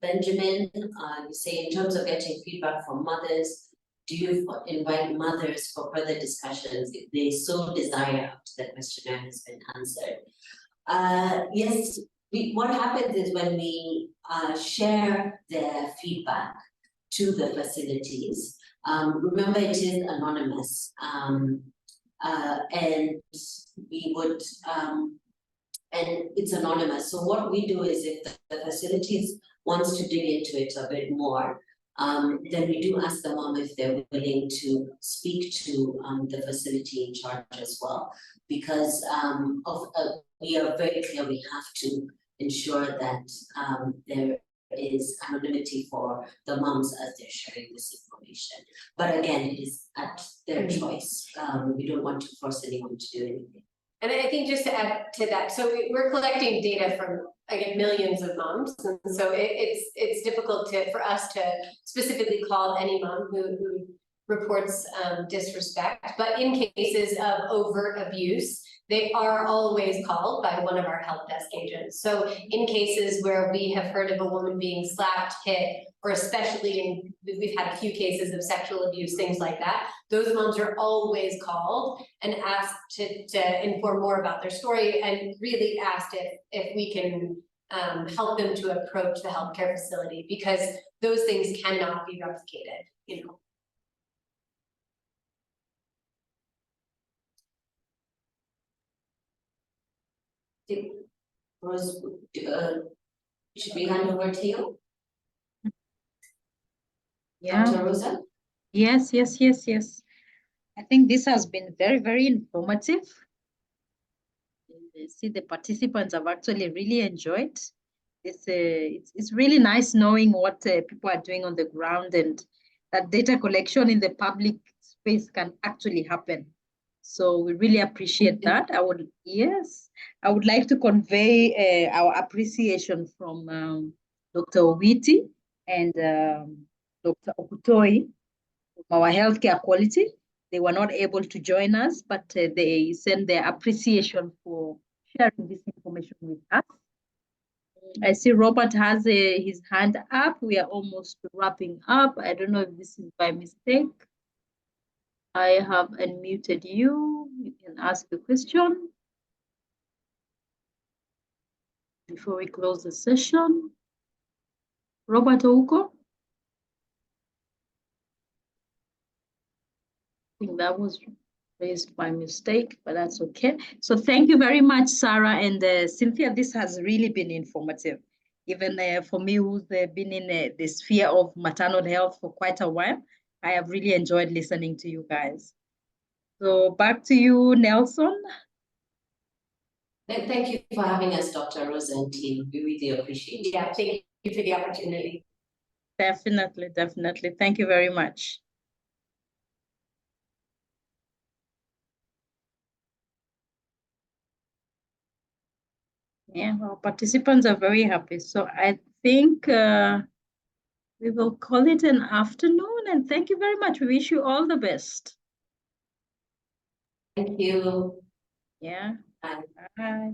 Benjamin, you say in terms of getting feedback from mothers, do you invite mothers for further discussions if they so desire after the questionnaire has been answered? Yes, what happens is when we share their feedback to the facilities, remember it is anonymous, and we would, and it's anonymous. So what we do is if the facilities wants to dig into it a bit more, then we do ask the mom if they're willing to speak to the facility in charge as well, because we are very clear we have to ensure that there is anonymity for the moms as they're sharing this information. But again, it is at their choice. We don't want to force anyone to do anything. And I think just to add to that, so we're collecting data from, again, millions of moms, and so it's difficult for us to specifically call any mom who reports disrespect. But in cases of overt abuse, they are always called by one of our help desk agents. So in cases where we have heard of a woman being slapped, hit, or especially we've had a few cases of sexual abuse, things like that, those moms are always called and asked to inform more about their story, and really asked if we can help them to approach the healthcare facility, because those things cannot be replicated, Rose, should we hand over to you? Yeah. Dr. Rosa? Yes. I think this has been very, very informative. I see the participants have actually really enjoyed. It's really nice knowing what people are doing on the ground, and that data collection in the public space can actually happen. So we really appreciate that. I would like to convey our appreciation from Dr. Owiti and Dr. Okutoi from our healthcare quality. They were not able to join us, but they send their appreciation for sharing this information with us. I see Robert has his hand up. We are almost wrapping up. I don't know if this is by mistake. I have unmuted you. You can ask a question before we close the session. Robert Ouko? I think that was raised by mistake, but that's okay. So thank you very much, Sarah and Cynthia. This has really been informative. Even for me, who's been in the sphere of maternal health for quite a while, I have really enjoyed listening to you guys. So back to you, Nelson. Thank you for having us, Dr. Rose and team. We really appreciate it. Yeah, thank you for the opportunity. Definitely, definitely. Thank you very much. Yeah, our participants are very happy. So I think we will call it an afternoon, and thank you very much. We wish you all the best. Thank you. Yeah. Bye. Bye.